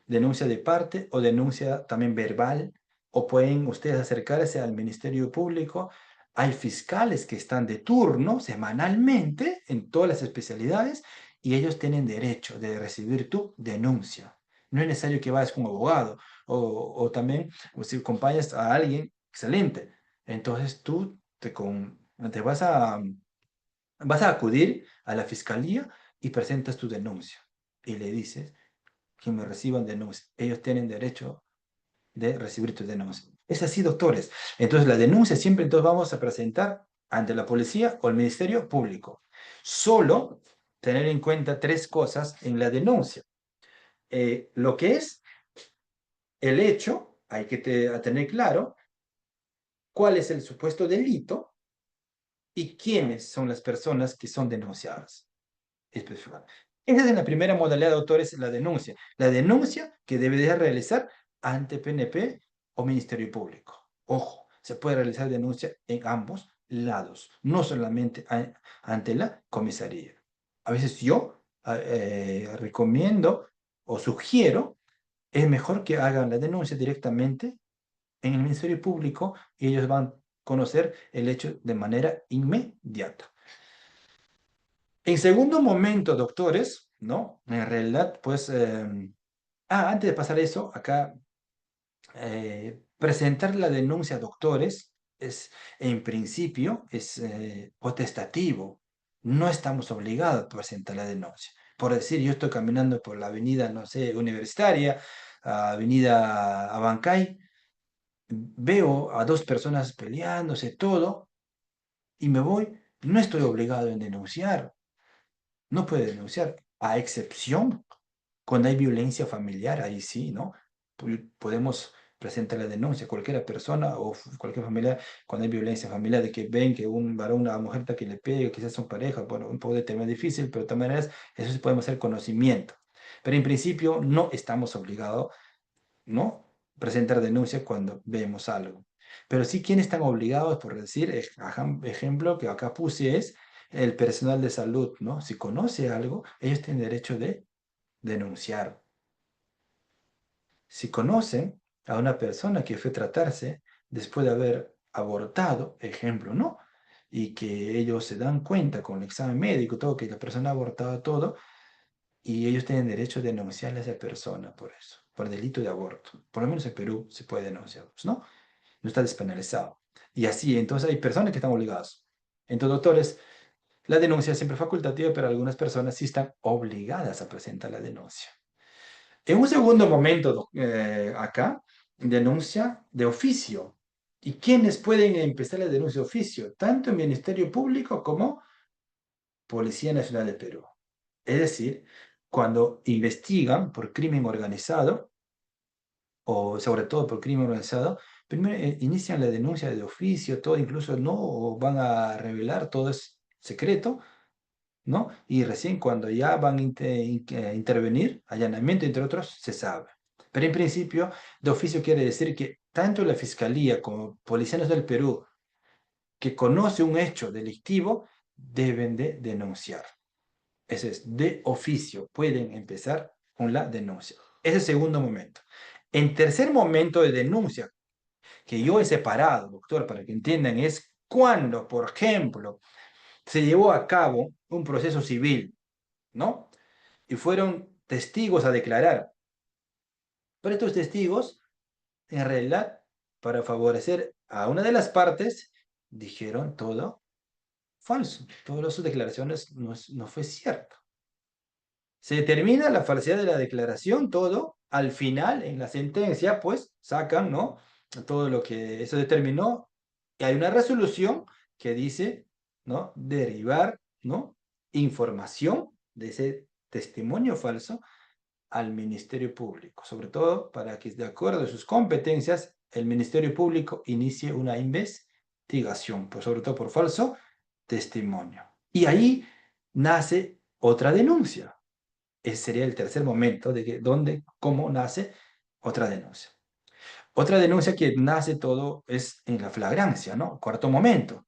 Denuncia de parte o denuncia también verbal, o pueden ustedes acercarse al Ministerio Público. Hay fiscales que están de turno semanalmente en todas las especialidades y ellos tienen derecho de recibir tu denuncia. No es necesario que vayas con un abogado o también si acompañas a alguien, excelente. Entonces tú te vas a acudir a la fiscalía y presentas tu denuncia y le dices que me reciban denuncias. Ellos tienen derecho de recibir tu denuncia. Es así, doctores. Entonces, la denuncia siempre entonces vamos a presentar ante la policía o el Ministerio Público. Solo tener en cuenta tres cosas en la denuncia. Lo que es el hecho, hay que tener claro cuál es el supuesto delito y quiénes son las personas que son denunciadas. Especificar. Esa es la primera modalidad de autores, la denuncia. La denuncia que debe de realizar ante PNP o Ministerio Público. Ojo, se puede realizar denuncia en ambos lados, no solamente ante la comisaría. A veces yo recomiendo o sugiero, es mejor que hagan la denuncia directamente en el Ministerio Público y ellos van a conocer el hecho de manera inmediata. En segundo momento, doctores, ¿no? En realidad, pues, antes de pasar eso, acá, presentar la denuncia a doctores es, en principio, es potestativo. No estamos obligados a presentar la denuncia. Por decir, yo estoy caminando por la avenida, no sé, Universitaria, avenida Abancay, veo a dos personas peleándose, todo, y me voy, no estoy obligado a denunciar. No puede denunciar, a excepción cuando hay violencia familiar, ahí sí, ¿no? Podemos presentar la denuncia, cualquier persona o cualquier familiar, cuando hay violencia familiar, de que ven que un varón, una mujer está que le pega, quizás son pareja, bueno, un poco de tema difícil, pero de todas maneras, eso sí podemos hacer conocimiento. Pero en principio no estamos obligados, ¿no? Presentar denuncia cuando vemos algo. Pero sí, quienes están obligados, por decir, ejemplo que acá puse es el personal de salud, ¿no? Si conoce algo, ellos tienen derecho de denunciar. Si conocen a una persona que fue a tratarse después de haber abortado, ejemplo, ¿no? Y que ellos se dan cuenta con el examen médico, todo, que la persona ha abortado todo, y ellos tienen derecho de denunciarle a esa persona por eso, por delito de aborto. Por lo menos en Perú se puede denunciar, ¿no? No está despenalizado. Y así, entonces hay personas que están obligadas. Entonces, doctores, la denuncia es siempre facultativa, pero algunas personas sí están obligadas a presentar la denuncia. En un segundo momento, acá, denuncia de oficio. ¿Y quiénes pueden empezar la denuncia de oficio? Tanto el Ministerio Público como Policía Nacional de Perú. Es decir, cuando investigan por crimen organizado, o sobre todo por crimen organizado, primero inician la denuncia de oficio, todo, incluso no van a revelar, todo es secreto, ¿no? Y recién cuando ya van a intervenir, allanamiento, entre otros, se sabe. Pero en principio, de oficio quiere decir que tanto la Fiscalía como Policía Nacional del Perú, que conoce un hecho delictivo, deben de denunciar. Ese es de oficio, pueden empezar con la denuncia. Ese es el segundo momento. En tercer momento de denuncia, que yo he separado, doctor, para que entiendan, es cuando, por ejemplo, se llevó a cabo un proceso civil, ¿no? Y fueron testigos a declarar. Pero estos testigos, en realidad, para favorecer a una de las partes, dijeron todo falso. Todas sus declaraciones no fue cierto. Se determina la falsedad de la declaración, todo. Al final, en la sentencia, pues sacan, ¿no? Todo lo que eso determinó. Y hay una resolución que dice, ¿no? Derivar, ¿no? Información de ese testimonio falso al Ministerio Público, sobre todo para que, de acuerdo a sus competencias, el Ministerio Público inicie una investigación, pues sobre todo por falso testimonio. Y ahí nace otra denuncia. Ese sería el tercer momento de que, cómo nace otra denuncia. Otra denuncia que nace todo es en la flagrancia, ¿no? Cuarto momento.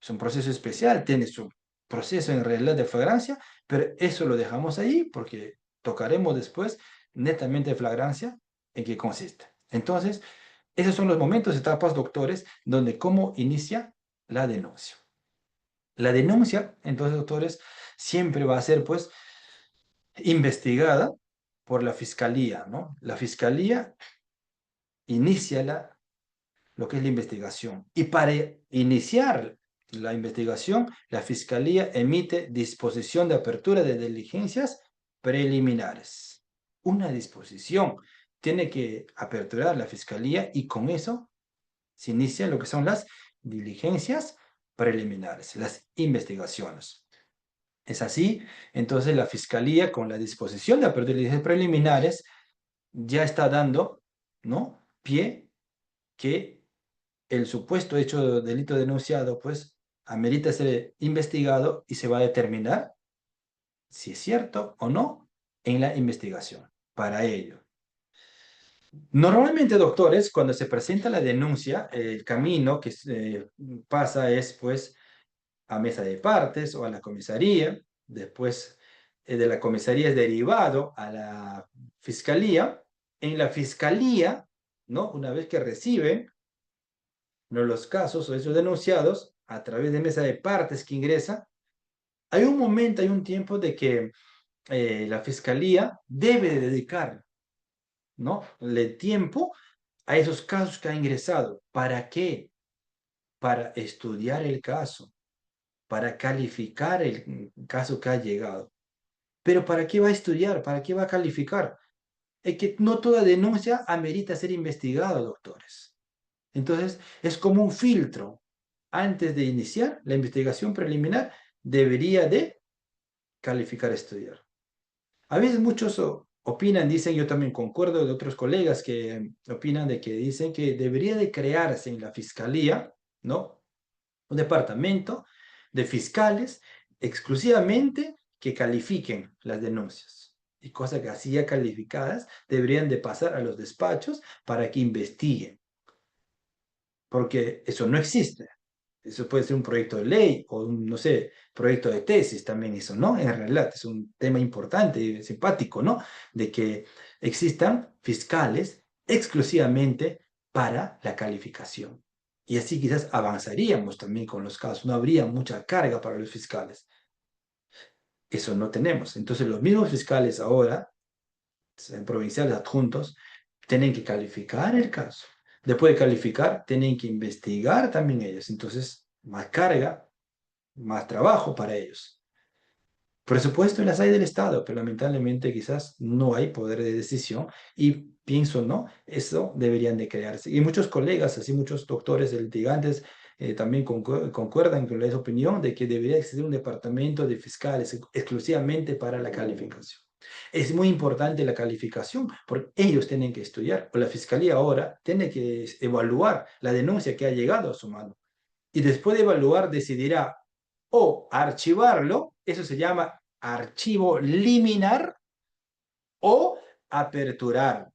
Es un proceso especial, tiene su proceso en realidad de flagrancia, pero eso lo dejamos ahí porque tocaremos después netamente de flagrancia en qué consiste. Entonces, esos son los momentos, etapas, doctores, donde cómo inicia la denuncia. La denuncia, entonces, doctores, siempre va a ser, pues, investigada por la fiscalía, ¿no? La fiscalía inicia lo que es la investigación. Y para iniciar la investigación, la fiscalía emite disposición de apertura de diligencias preliminares. Una disposición tiene que aperturar la fiscalía y con eso se inicia lo que son las diligencias preliminares, las investigaciones. Es así, entonces la fiscalía con la disposición de apertura de diligencias preliminares ya está dando, ¿no?, pie que el supuesto hecho de delito denunciado, pues, amerita ser investigado y se va a determinar si es cierto o no en la investigación. Para ello, normalmente, doctores, cuando se presenta la denuncia, el camino que pasa es, pues, a mesa de partes o a la comisaría. Después, de la comisaría es derivado a la fiscalía. En la fiscalía, ¿no?, una vez que reciben, ¿no?, los casos o esos denunciados a través de mesa de partes que ingresa, hay un momento, hay un tiempo de que la fiscalía debe dedicar, ¿no?, le tiempo a esos casos que ha ingresado. ¿Para qué? Para estudiar el caso, para calificar el caso que ha llegado. Pero ¿para qué va a estudiar? ¿Para qué va a calificar? Es que no toda denuncia amerita ser investigada, doctores. Entonces, es como un filtro. Antes de iniciar la investigación preliminar, debería de calificar, estudiar. A veces muchos opinan, dicen, yo también concuerdo de otros colegas que opinan de que dicen que debería de crearse en la fiscalía, ¿no?, un departamento de fiscales exclusivamente que califiquen las denuncias. Y cosas que así ya calificadas deberían de pasar a los despachos para que investiguen, porque eso no existe. Eso puede ser un proyecto de ley o un, no sé, proyecto de tesis también eso, ¿no? En realidad es un tema importante y simpático, ¿no? De que existan fiscales exclusivamente para la calificación. Y así quizás avanzaríamos también con los casos, no habría mucha carga para los fiscales. Eso no tenemos. Entonces los mismos fiscales ahora, provinciales adjuntos, tienen que calificar el caso. Después de calificar, tienen que investigar también ellos. Entonces, más carga, más trabajo para ellos. Presupuesto las hay del Estado, pero lamentablemente quizás no hay poder de decisión y pienso, no, eso deberían de crearse. Y muchos colegas, así muchos doctores, litigantes, también concuerdan con esa opinión de que debería existir un departamento de fiscales exclusivamente para la calificación. Es muy importante la calificación porque ellos tienen que estudiar, o la fiscalía ahora tiene que evaluar la denuncia que ha llegado a su mano y después de evaluar decidirá o archivarlo, eso se llama archivo liminar, o aperturar.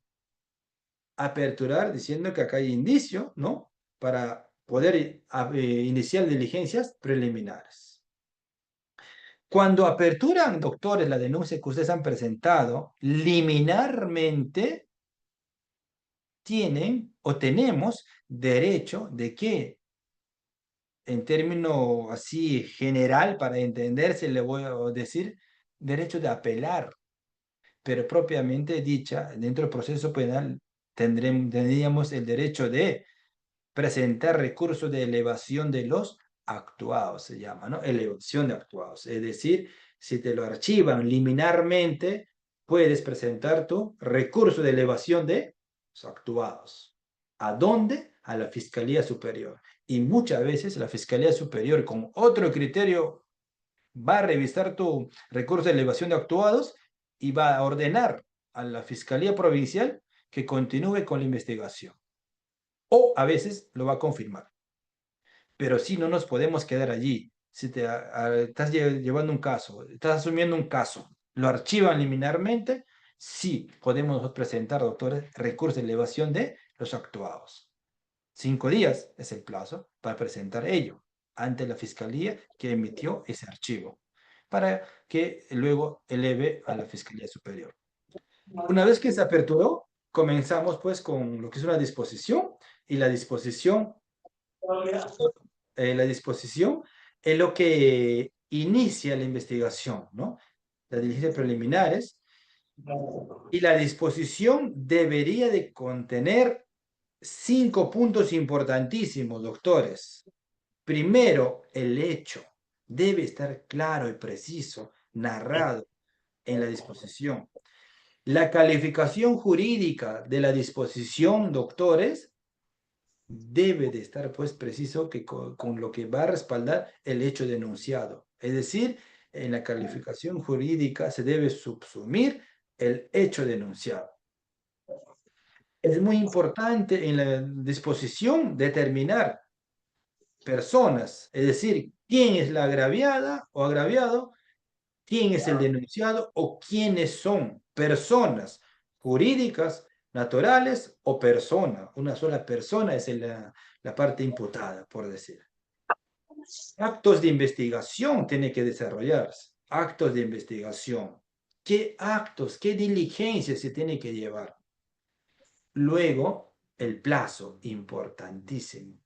Aperturar diciendo que acá hay indicio, ¿no?, para poder iniciar diligencias preliminares. Cuando aperturan, doctores, la denuncia que ustedes han presentado, liminarmente tienen o tenemos derecho de que, en término así general, para entenderse, le voy a decir derecho de apelar, pero propiamente dicha, dentro del proceso penal tendríamos el derecho de presentar recurso de elevación de los actuados, se llama, ¿no? Elevación de actuados. Es decir, si te lo archivan liminarmente, puedes presentar tu recurso de elevación de los actuados. ¿A dónde? A la Fiscalía Superior. Y muchas veces la Fiscalía Superior, con otro criterio, va a revisar tu recurso de elevación de actuados y va a ordenar a la Fiscalía Provincial que continúe con la investigación. O a veces lo va a confirmar. Pero sí, no nos podemos quedar allí. Si estás llevando un caso, estás asumiendo un caso, lo archivan liminarmente, Sí, podemos nosotros presentar, doctores, recursos de elevación de los actuados. 5 días es el plazo para presentar ello ante la fiscalía que emitió ese archivo, para que luego eleve a la Fiscalía Superior. Una vez que se aperturó, comenzamos pues con lo que es una disposición, y la disposición es lo que inicia la investigación, ¿no? Las diligencias preliminares, y la disposición debería de contener 5 puntos importantísimos, doctores. Primero, el hecho debe estar claro y preciso, narrado en la disposición. La calificación jurídica de la disposición, doctores, debe de estar pues preciso que con lo que va a respaldar el hecho denunciado. Es decir, en la calificación jurídica se debe subsumir el hecho denunciado. Es muy importante en la disposición determinar personas, es decir, quién es la agraviada o agraviado, quién es el denunciado o quiénes son personas jurídicas, naturales o persona. Una sola persona es la parte imputada, por decir. Actos de investigación tiene que desarrollarse. Actos de investigación. ¿Qué actos, qué diligencias se tiene que llevar? Luego, el plazo, importantísimo.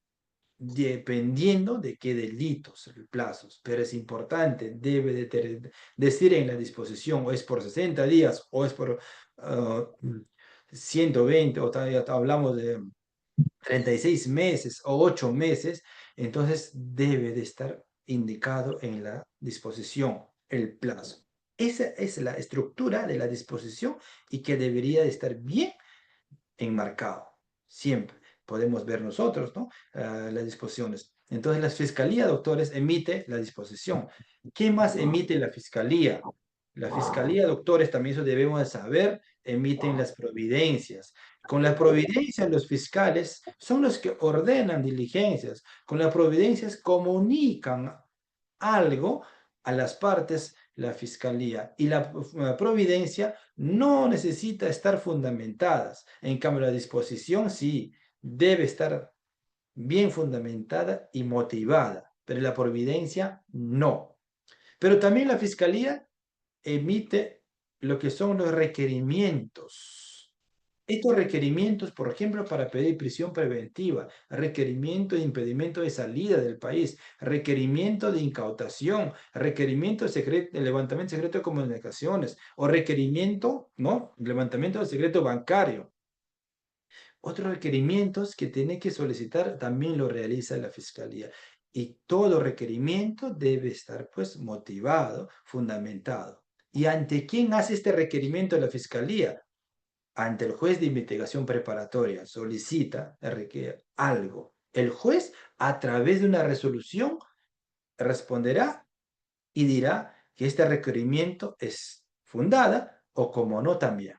Dependiendo de qué delitos, plazos, pero es importante, debe de decir en la disposición, o es por 60 días, o es por 120, o hablamos de 36 meses o 8 meses, entonces debe de estar indicado en la disposición el plazo. Esa es la estructura de la disposición, y que debería de estar bien enmarcado, siempre. Podemos ver nosotros, ¿no? Las disposiciones. Entonces, la fiscalía, doctores, emite la disposición. ¿Qué más emite la fiscalía? La fiscalía, doctores, también eso debemos de saber, emiten las providencias. Con la providencia, los fiscales son los que ordenan diligencias. Con las providencias comunican algo a las partes, la fiscalía, y la providencia no necesita estar fundamentadas. En cambio, la disposición sí debe estar bien fundamentada y motivada, pero la providencia no. Pero también la fiscalía emite lo que son los requerimientos. Estos requerimientos, por ejemplo, para pedir prisión preventiva, requerimiento de impedimento de salida del país, requerimiento de incautación, requerimiento de levantamiento secreto de comunicaciones, o requerimiento, ¿no? Levantamiento del secreto bancario. Otros requerimientos que tiene que solicitar también lo realiza la fiscalía. Y todo requerimiento debe estar pues motivado, fundamentado. ¿Y ante quién hace este requerimiento la fiscalía? Ante el juez de investigación preparatoria. Solicita, requiere algo. El juez, a través de una resolución, responderá y dirá que este requerimiento es fundada, o como no también,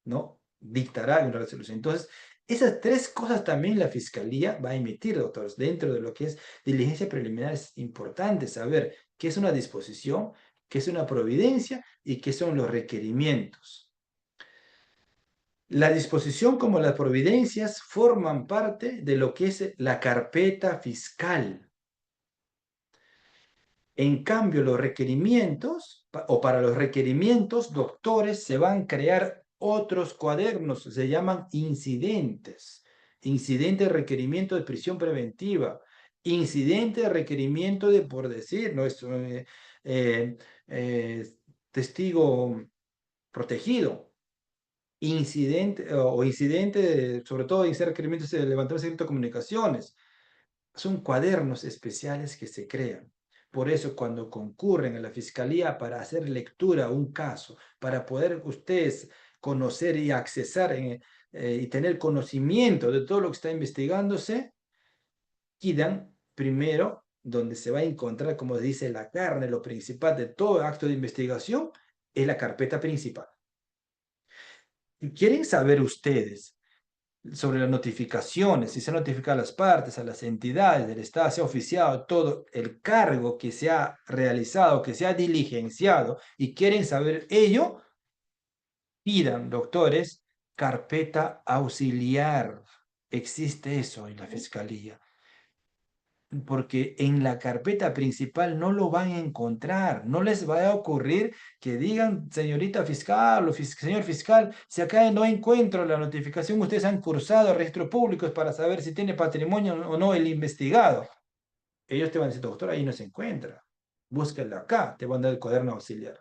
¿no? Dictará una resolución. Entonces, esas 3 cosas también la fiscalía va a emitir, doctores, dentro de lo que es diligencia preliminar. Es importante saber qué es una disposición, qué es una providencia y qué son los requerimientos. La disposición como las providencias forman parte de lo que es la carpeta fiscal. En cambio, los requerimientos, o para los requerimientos, doctores, se van a crear otros cuadernos, se llaman incidentes. Incidente de requerimiento de prisión preventiva, incidente de requerimiento de, por decir, ¿no? Eh, eh, testigo protegido, incidente o incidente, sobre todo en requerimientos de levantar secreto de comunicaciones. Son cuadernos especiales que se crean. Por eso, cuando concurren a la fiscalía para hacer lectura a un caso, para poder ustedes conocer y accesar y tener conocimiento de todo lo que está investigándose, quitan primero donde se va a encontrar, como dice la carne, lo principal de todo acto de investigación, es la carpeta principal. ¿Quieren saber ustedes sobre las notificaciones, si se notifica a las partes, a las entidades del Estado, se ha oficiado todo el cargo que se ha realizado, que se ha diligenciado, y quieren saber ello? pidan, doctores, carpeta auxiliar. Existe eso en la fiscalía, porque en la carpeta principal no lo van a encontrar. No les va a ocurrir que digan, señorita fiscal o señor fiscal, si acá no encuentro la notificación, ustedes han cursado a registros públicos para saber si tiene patrimonio o no el investigado. Ellos te van a decir, doctor, ahí no se encuentra. Búsquela acá, te van a dar el cuaderno auxiliar.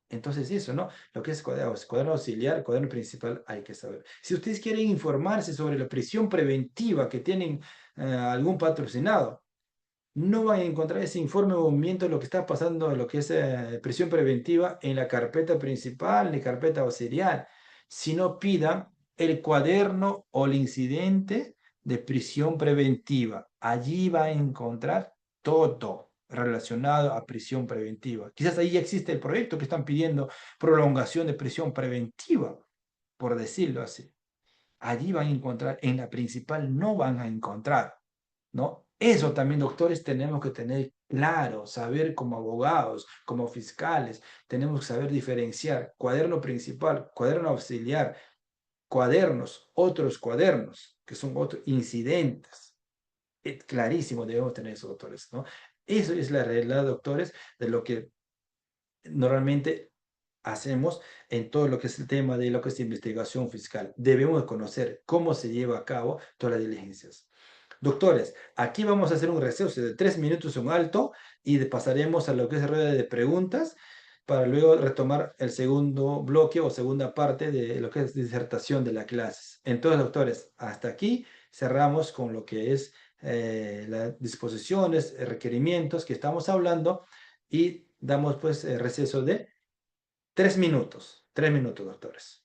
Entonces eso, ¿no? Lo que es cuaderno auxiliar, cuaderno principal, hay que saber. Si ustedes quieren informarse sobre la prisión preventiva que tienen algún patrocinado, no van a encontrar ese informe de movimiento de lo que está pasando, lo que es prisión preventiva en la carpeta principal ni carpeta auxiliar, sino pidan el cuaderno o el incidente de prisión preventiva. Allí va a encontrar todo relacionado a prisión preventiva. Quizás ahí ya existe el proyecto que están pidiendo prolongación de prisión preventiva, por decirlo así. Allí van a encontrar, en la principal no van a encontrar. ¿No? Eso también, doctores, tenemos que tener claro, saber como abogados, como fiscales, tenemos que saber diferenciar cuaderno principal, cuaderno auxiliar, cuadernos, otros cuadernos, que son otros incidentes. Es clarísimo, debemos tener eso, doctores, ¿no? Eso es la realidad, doctores, de lo que normalmente hacemos en todo lo que es el tema de lo que es investigación fiscal. Debemos conocer cómo se lleva a cabo todas las diligencias. Doctores, aquí vamos a hacer un receso de 3 minutos, un alto, y pasaremos a lo que es rueda de preguntas para luego retomar el segundo bloque o segunda parte de lo que es disertación de la clase. Entonces, doctores, hasta aquí cerramos con lo que es las disposiciones, requerimientos que estamos hablando y damos pues receso de 3 minutos. 3 minutos, doctores.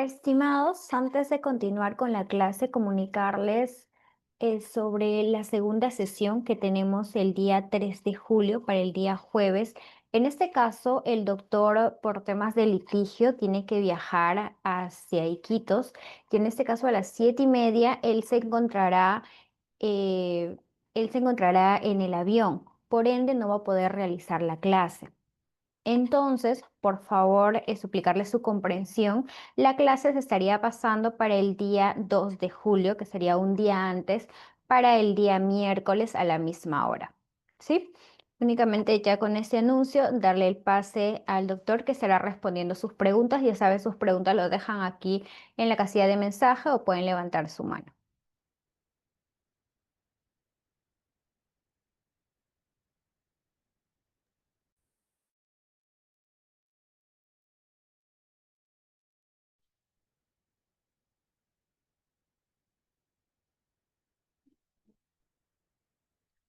Estimados, antes de continuar con la clase, comunicarles sobre la segunda sesión que tenemos el día 3 de julio para el día jueves. En este caso, el doctor, por temas de litigio, tiene que viajar hacia Iquitos y en este caso a las 7:30 eh, él se encontrará en el avión. Por ende, no va a poder realizar la clase. Entonces, por favor, suplicarle su comprensión. La clase se estaría pasando para el día 2 de julio, que sería un día antes, para el día miércoles a la misma hora. ¿Sí? Únicamente ya con este anuncio, darle el pase al doctor que estará respondiendo sus preguntas. Ya sabes, sus preguntas lo dejan aquí en la casilla de mensaje o pueden levantar su mano.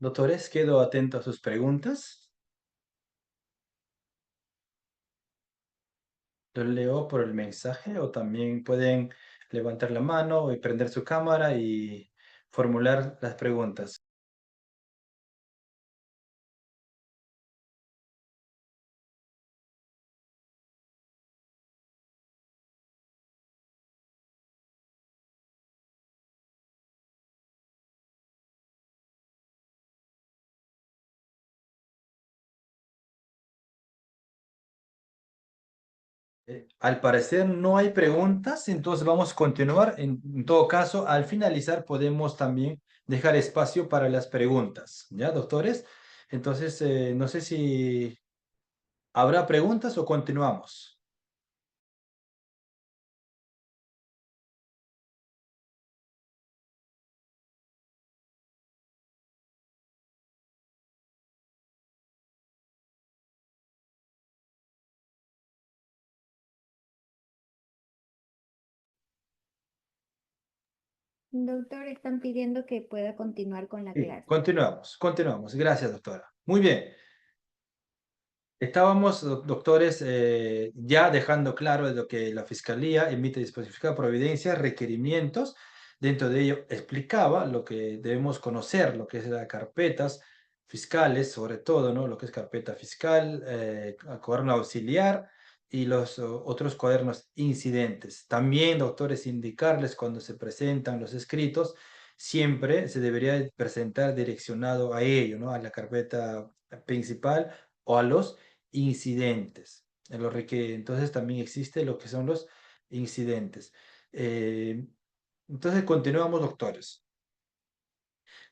Doctores, quedo atento a sus preguntas. Lo leo por el mensaje o también pueden levantar la mano y prender su cámara y formular las preguntas. Al parecer no hay preguntas, entonces vamos a continuar. En todo caso, al finalizar podemos también dejar espacio para las preguntas, ¿ya, doctores? Entonces, no sé si habrá preguntas o continuamos. Doctor, están pidiendo que pueda continuar con la Sí, clase. continuamos, continuamos. Gracias, doctora. Muy bien. Estábamos, doctores, ya dejando claro de lo que la Fiscalía emite y especifica providencias, requerimientos. Dentro de ello explicaba lo que debemos conocer, lo que es las carpetas fiscales, sobre todo, ¿no? Lo que es carpeta fiscal, cuaderno auxiliar y los otros cuadernos incidentes. También, doctores, indicarles cuando se presentan los escritos, siempre se debería presentar direccionado a ello, ¿no? A la carpeta principal o a los incidentes. Entonces también existe lo que son los incidentes. Eh, entonces continuamos, doctores.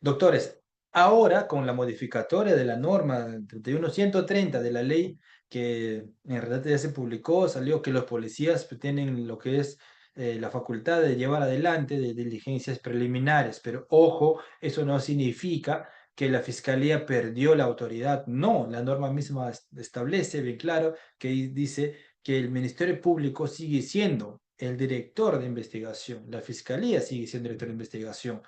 Doctores, ahora con la modificatoria de la norma 31130 de la ley que en realidad ya se publicó, salió que los policías tienen lo que es la facultad de llevar adelante de diligencias preliminares, pero ojo, eso no significa que la fiscalía perdió la autoridad. No, la norma misma establece bien claro que dice que el Ministerio Público sigue siendo el director de investigación, la fiscalía sigue siendo el director de investigación.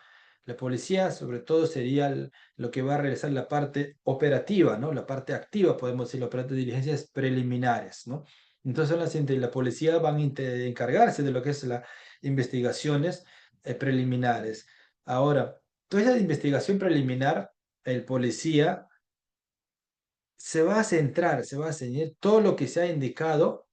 La policía, sobre todo, sería lo que va a realizar la parte operativa, ¿no? La parte activa, podemos decir, la parte de diligencias preliminares, ¿no? Entonces, la policía van a encargarse de lo que es las investigaciones preliminares. Ahora, toda esa investigación preliminar, el policía se va a centrar, se va a ceñir todo lo que se ha indicado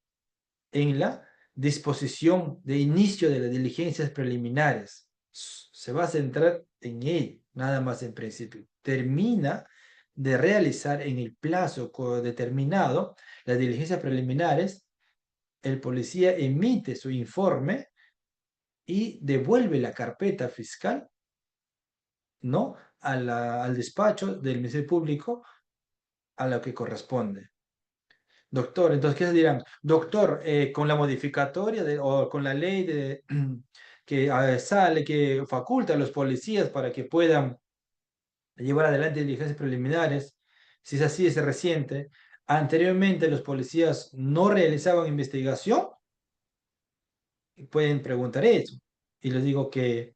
en la disposición de inicio de las diligencias preliminares. Se va a centrar en ello, nada más en principio. Termina de realizar en el plazo determinado las diligencias preliminares, el policía emite su informe y devuelve la carpeta fiscal, ¿no? Al despacho del Ministerio Público a lo que corresponde. Doctor, entonces, ¿qué dirán? Doctor, con la modificatoria o con la ley que sale, que faculta a los policías para que puedan llevar adelante diligencias preliminares, si es así, es reciente. Anteriormente los policías no realizaban investigación, pueden preguntar eso. Y les digo que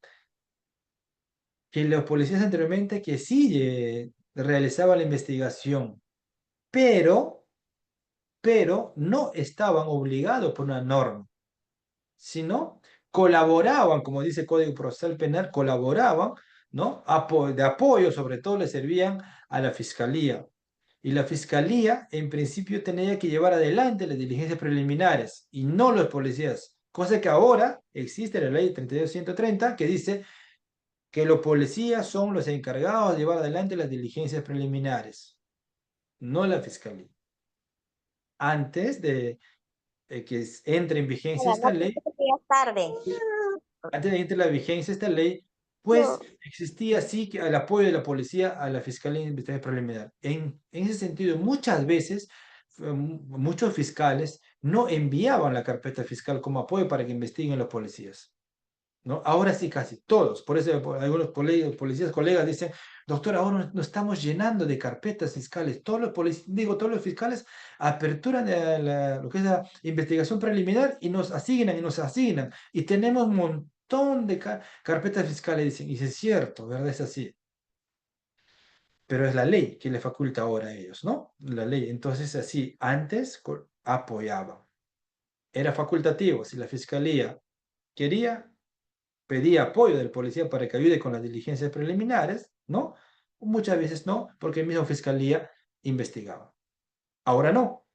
los policías anteriormente que sí realizaban la investigación, pero, pero no estaban obligados por una norma. sino colaboraban, como dice el Código Procesal Penal, colaboraban, ¿no? De apoyo, sobre todo, le servían a la fiscalía. Y la fiscalía, en principio, tenía que llevar adelante las diligencias preliminares y no los policías. Cosa que ahora existe la ley 32130 que dice que los policías son los encargados de llevar adelante las diligencias preliminares, no la fiscalía. Antes de que entre en vigencia Mira, esta no ley, pienses que ya es tarde. antes de entrar en la vigencia esta ley, pues No. existía sí que el apoyo de la policía a la Fiscalía de Investigación Preliminar. En ese sentido, muchas veces muchos fiscales no enviaban la carpeta fiscal como apoyo para que investiguen los policías. ¿No? Ahora sí, casi todos. Por eso algunos policías, colegas dicen, doctor, ahora nos estamos llenando de carpetas fiscales. Todos los digo, todos los fiscales aperturan lo que es la investigación preliminar y nos asignan y nos asignan. Y tenemos un montón de carpetas fiscales, dicen. Y es cierto, ¿verdad? Es así. Pero es la ley que le faculta ahora a ellos, ¿no? La ley. Entonces, así, antes apoyaban. Era facultativo. Si la fiscalía quería, pedía apoyo del policía para que ayude con las diligencias preliminares, ¿no? Muchas veces no, porque el mismo fiscalía investigaba. Ahora no.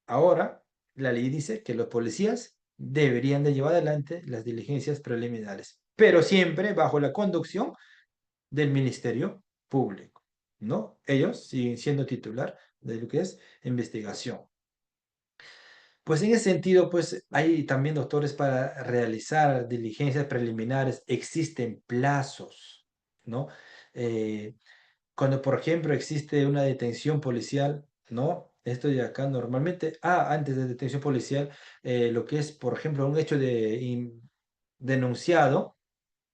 Ahora la ley dice que los policías deberían de llevar adelante las diligencias preliminares, pero siempre bajo la conducción del Ministerio Público, ¿no? Ellos siguen siendo titular de lo que es investigación. Pues en ese sentido, pues hay también doctores para realizar diligencias preliminares, existen plazos, ¿no? Eh, Cuando, por ejemplo, existe una detención policial, ¿no? Esto de acá normalmente, antes de detención policial, lo que es, por ejemplo, un hecho denunciado,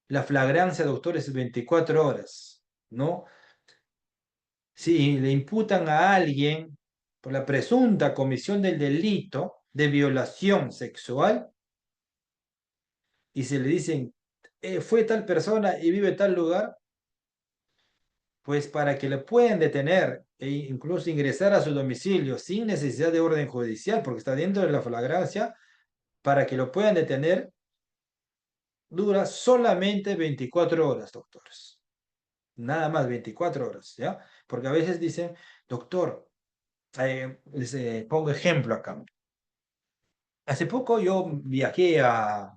la flagrancia, doctor, es 24 horas, ¿no? Si le imputan a alguien por la presunta comisión del delito de violación sexual y se le dicen, fue tal persona y vive en tal lugar, pues para que le puedan detener e incluso ingresar a su domicilio sin necesidad de orden judicial, porque está dentro de la flagrancia, para que lo puedan detener, dura solamente 24 horas, doctores. Nada más 24 horas, ¿ya? Porque a veces dicen, doctor, les pongo ejemplo acá. Hace poco yo viajé a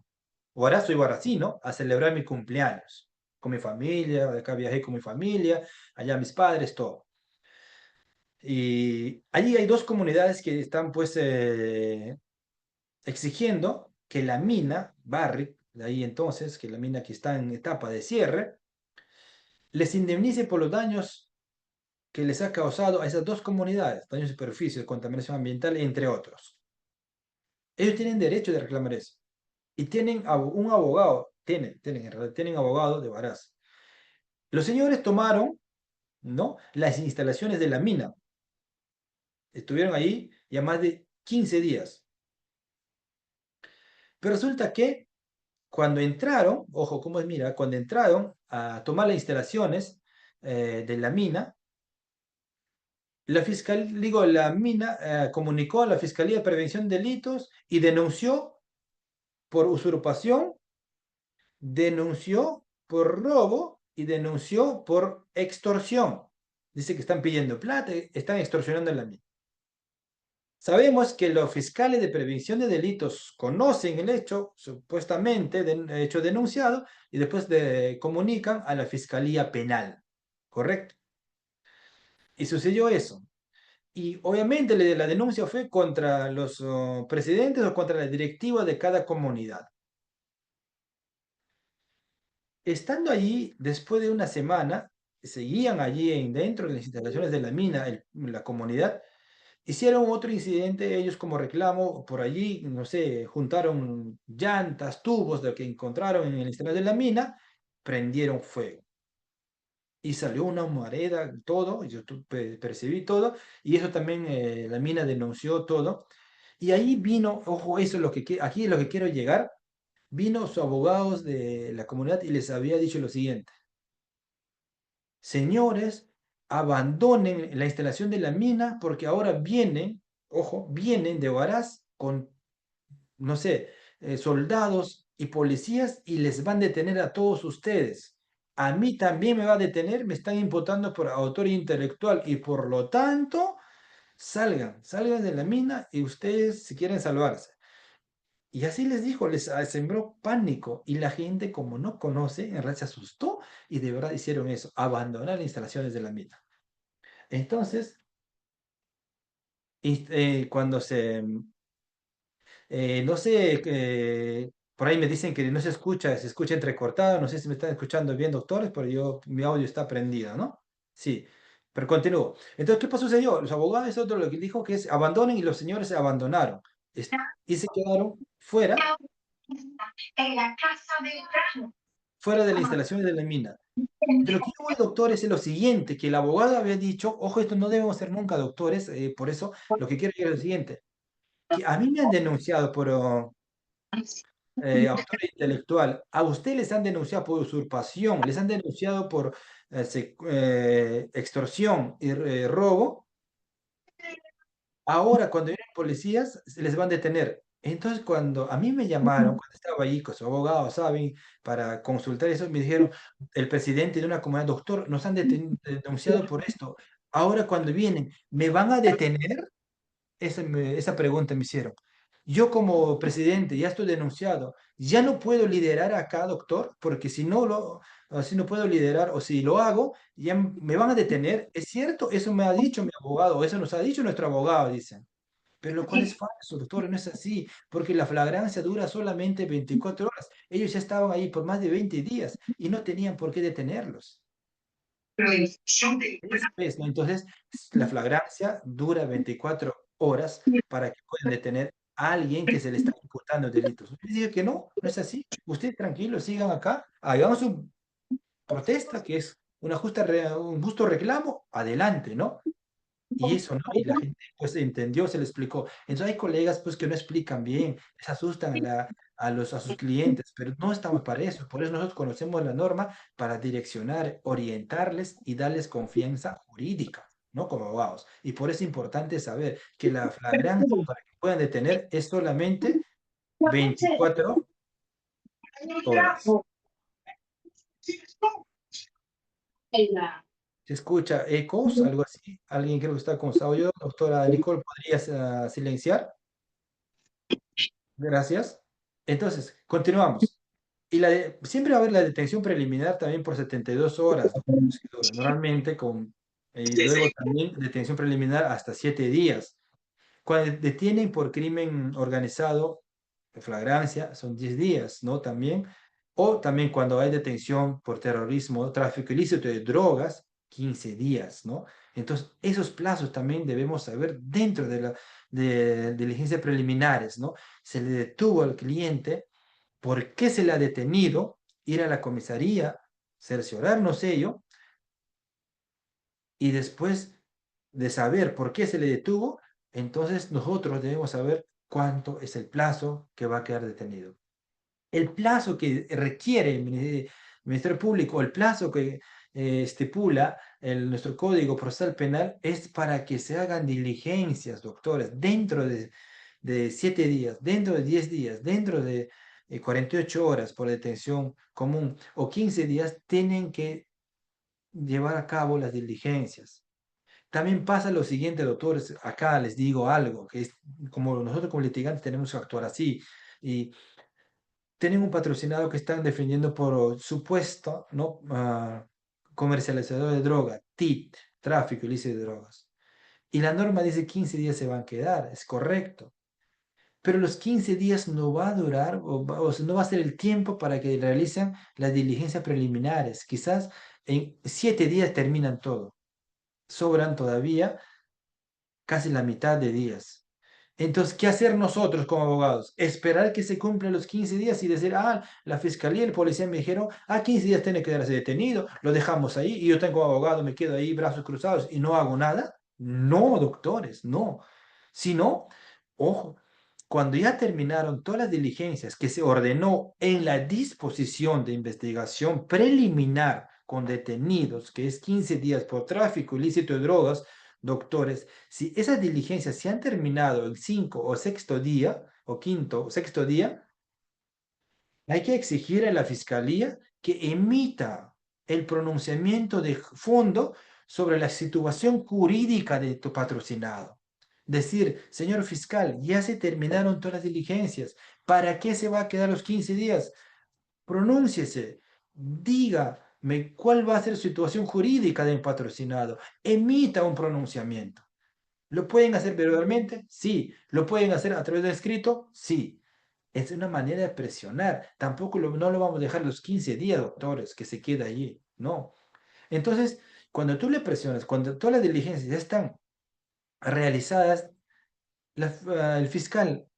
Huaraz y Huaracino a celebrar mi cumpleaños con mi familia, de acá viajé con mi familia, allá mis padres, todo. Y allí hay dos comunidades que están pues exigiendo que la mina, Barrick, de ahí entonces, que la mina que está en etapa de cierre, les indemnice por los daños que les ha causado a esas dos comunidades, daños de superficie, contaminación ambiental, entre otros. Ellos tienen derecho de reclamar eso. Y tienen un abogado, en realidad, tienen abogado de Varaz. Los señores tomaron, ¿no? Las instalaciones de la mina. Estuvieron ahí ya más de 15 días. Pero resulta que cuando entraron, ojo, cómo es, mira, cuando entraron a tomar las instalaciones de la mina, la mina comunicó a la Fiscalía de Prevención de Delitos y denunció por usurpación, denunció por robo y denunció por extorsión. Dice que están pidiendo plata, están extorsionando a la mina. Sabemos que los fiscales de prevención de delitos conocen el hecho, supuestamente, hecho denunciado, y después comunican a la Fiscalía Penal, ¿correcto? Y sucedió eso. Y obviamente la denuncia fue contra los presidentes o contra la directiva de cada comunidad. Estando allí, después de una semana, seguían allí dentro de las instalaciones de la mina, la comunidad, hicieron otro incidente, ellos como reclamo, por allí, no sé, juntaron llantas, tubos de lo que encontraron en el interior de la mina, prendieron fuego. Y salió una humareda, todo, yo percibí todo, y eso también la mina denunció todo. Y ahí vino, ojo, eso es lo que aquí es lo que quiero llegar, vino sus abogados de la comunidad y les había dicho lo siguiente: señores, abandonen la instalación de la mina porque ahora vienen, ojo, vienen de Huaraz con, no sé, soldados y policías y les van a detener a todos ustedes. A mí también me va a detener, me están imputando por autor intelectual y por lo tanto, salgan de la mina y ustedes si quieren salvarse. Y así les dijo, les sembró pánico y la gente como no conoce, en realidad se asustó y de verdad hicieron eso, abandonar las instalaciones de la mina. Entonces, cuando no sé, por ahí me dicen que no se escucha entrecortado, no sé si me están escuchando bien, doctores, pero mi audio está prendido, ¿no? Sí, pero continúo. Entonces, ¿qué sucedió? Los abogados, es otro lo que dijo que es abandonen y los señores se abandonaron y se quedaron fuera de las instalaciones de la mina. De lo que yo voy, doctores, es lo siguiente, que el abogado había dicho, ojo, esto no debemos hacer nunca, doctores, por eso lo que quiero decir es lo siguiente, que a mí me han denunciado por autor intelectual, a usted les han denunciado por usurpación, les han denunciado por extorsión y robo. Ahora, cuando vienen policías, se les van a detener. Entonces, cuando a mí me llamaron, cuando estaba ahí con su abogado, ¿saben? Para consultar eso, me dijeron, el presidente de una comunidad, doctor, nos han denunciado por esto. Ahora, cuando vienen, ¿me van a detener? Esa pregunta me hicieron. Yo como presidente ya estoy denunciado, ya no puedo liderar acá, doctor, porque si no puedo liderar o si lo hago, ya me van a detener. ¿Es cierto? Eso me ha dicho mi abogado, o eso nos ha dicho nuestro abogado, dicen. Pero lo cual es falso, doctor, no es así, porque la flagrancia dura solamente 24 horas. Ellos ya estaban ahí por más de 20 días y no tenían por qué detenerlos. Eso es, ¿no? Entonces, la flagrancia dura 24 horas para que puedan detener a alguien que se le está imputando delitos. Usted dice que no, no es así. Ustedes tranquilos, sigan acá, hagamos su protesta, que es un justo reclamo, adelante, ¿no? Y eso, ¿no? Y la gente pues entendió, se le explicó. Entonces hay colegas pues que no explican bien, les asustan a sus clientes, pero no estamos para eso. Por eso nosotros conocemos la norma para direccionar, orientarles y darles confianza jurídica, ¿no? Como abogados. Y por eso es importante saber que la flagrancia para que puedan detener es solamente 24 horas. ¿Se escucha ecos, algo así? ¿Alguien creo que está con audio? Doctora Nicole, ¿podrías silenciar? Gracias. Entonces, continuamos. Siempre va a haber la detención preliminar también por 72 horas, ¿no? Sí, normalmente, y luego también detención preliminar hasta 7 días. Cuando detienen por crimen organizado, de flagrancia, son 10 días, ¿no? También. O también cuando hay detención por terrorismo, tráfico ilícito de drogas, 15 días, ¿no? Entonces, esos plazos también debemos saber dentro de diligencias preliminares, ¿no? Se le detuvo al cliente, ¿por qué se le ha detenido? Ir a la comisaría, cerciorarnos ello, y después de saber por qué se le detuvo, entonces nosotros debemos saber cuánto es el plazo que va a quedar detenido. El plazo que requiere el Ministerio Público, el plazo que estipula nuestro Código Procesal Penal es para que se hagan diligencias, doctores, dentro de 7 días, dentro de 10 días, dentro de 48 horas por detención común o 15 días, tienen que llevar a cabo las diligencias. También pasa lo siguiente, doctores, acá les digo algo, que es como nosotros como litigantes tenemos que actuar así, y tienen un patrocinado que están defendiendo por supuesto, ¿no? Comercializador de droga, TIT, tráfico ilícito de drogas. Y la norma dice 15 días se van a quedar, es correcto. Pero los 15 días no va a durar, o sea, no va a ser el tiempo para que realicen las diligencias preliminares. Quizás en 7 días terminan todo. Sobran todavía casi la mitad de días. Entonces, ¿qué hacer nosotros como abogados? Esperar que se cumplan los 15 días y decir, la fiscalía y el policía me dijeron, 15 días tiene que quedarse detenido, lo dejamos ahí y yo tengo abogado, me quedo ahí brazos cruzados y no hago nada. No, doctores, no. Sino, ojo, cuando ya terminaron todas las diligencias que se ordenó en la disposición de investigación preliminar con detenidos, que es 15 días por tráfico ilícito de drogas, doctores, si esas diligencias se han terminado el 5 o sexto día, o quinto o sexto día, Hay que exigir a la fiscalía que emita el pronunciamiento de fondo sobre la situación jurídica de tu patrocinado. Decir, señor fiscal, ya se terminaron todas las diligencias. ¿Para qué se va a quedar los 15 días? Pronúnciese, dígame cuál va a ser su situación jurídica del patrocinado. Emita un pronunciamiento. ¿Lo pueden hacer verbalmente? Sí. ¿Lo pueden hacer a través de escrito? Sí. Es una manera de presionar. Tampoco no lo vamos a dejar los 15 días, doctores, que se quede allí. No. Entonces, cuando tú le presionas, cuando todas las diligencias ya están realizadas, el fiscal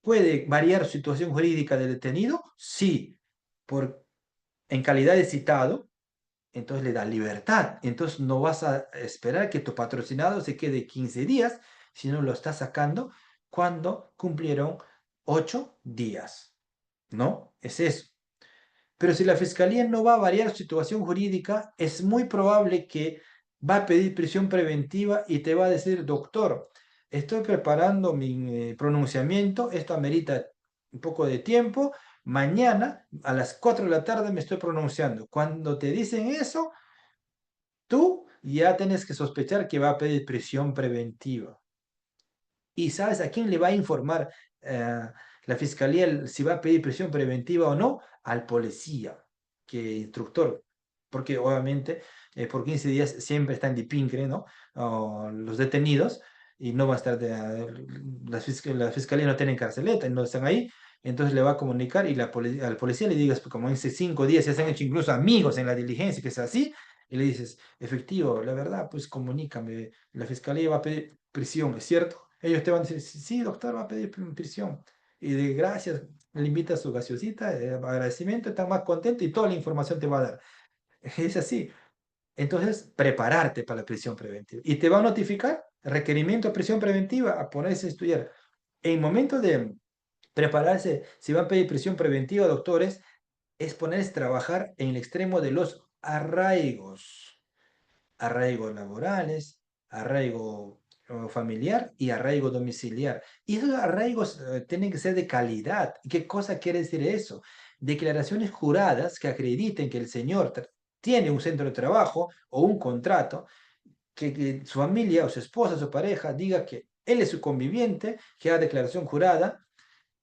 puede variar su situación jurídica del detenido. Sí. Por, en calidad de citado, entonces le da libertad. Entonces no vas a esperar que tu patrocinado se quede 15 días, sino lo estás sacando cuando cumplieron 8 días. ¿No? Es eso. Pero si la fiscalía no va a variar su situación jurídica, es muy probable que va a pedir prisión preventiva y te va a decir, doctor, estoy preparando mi pronunciamiento, esto amerita un poco de tiempo, mañana a las 4 de la tarde me estoy pronunciando. Cuando te dicen eso, tú ya tienes que sospechar que va a pedir prisión preventiva. ¿Y sabes a quién le va a informar la fiscalía si va a pedir prisión preventiva o no? Al policía, que instructor. Porque obviamente por 15 días siempre están de pincre, ¿no? O los detenidos y no va a estar, la fiscalía no tiene carceleta, no están ahí. Entonces le va a comunicar y al policía le digas, como dice 5 días, ya se han hecho incluso amigos en la diligencia, que es así, y le dices, efectivo, la verdad, pues comunícame, la fiscalía va a pedir prisión, ¿es cierto? Ellos te van a decir, sí, sí, doctor, va a pedir prisión. Y de gracias, le invita a su gaseosita, agradecimiento, está más contento y toda la información te va a dar. Es así. Entonces, prepararte para la prisión preventiva. Y te va a notificar requerimiento de prisión preventiva a ponerse a estudiar. En momento de prepararse, si van a pedir prisión preventiva, doctores, es ponerse a trabajar en el extremo de los arraigos, arraigos laborales, arraigo familiar y arraigo domiciliar. Y esos arraigos tienen que ser de calidad. ¿Qué cosa quiere decir eso? Declaraciones juradas que acrediten que el señor tiene un centro de trabajo o un contrato, que su familia o su esposa o su pareja diga que él es su conviviente, que haga declaración jurada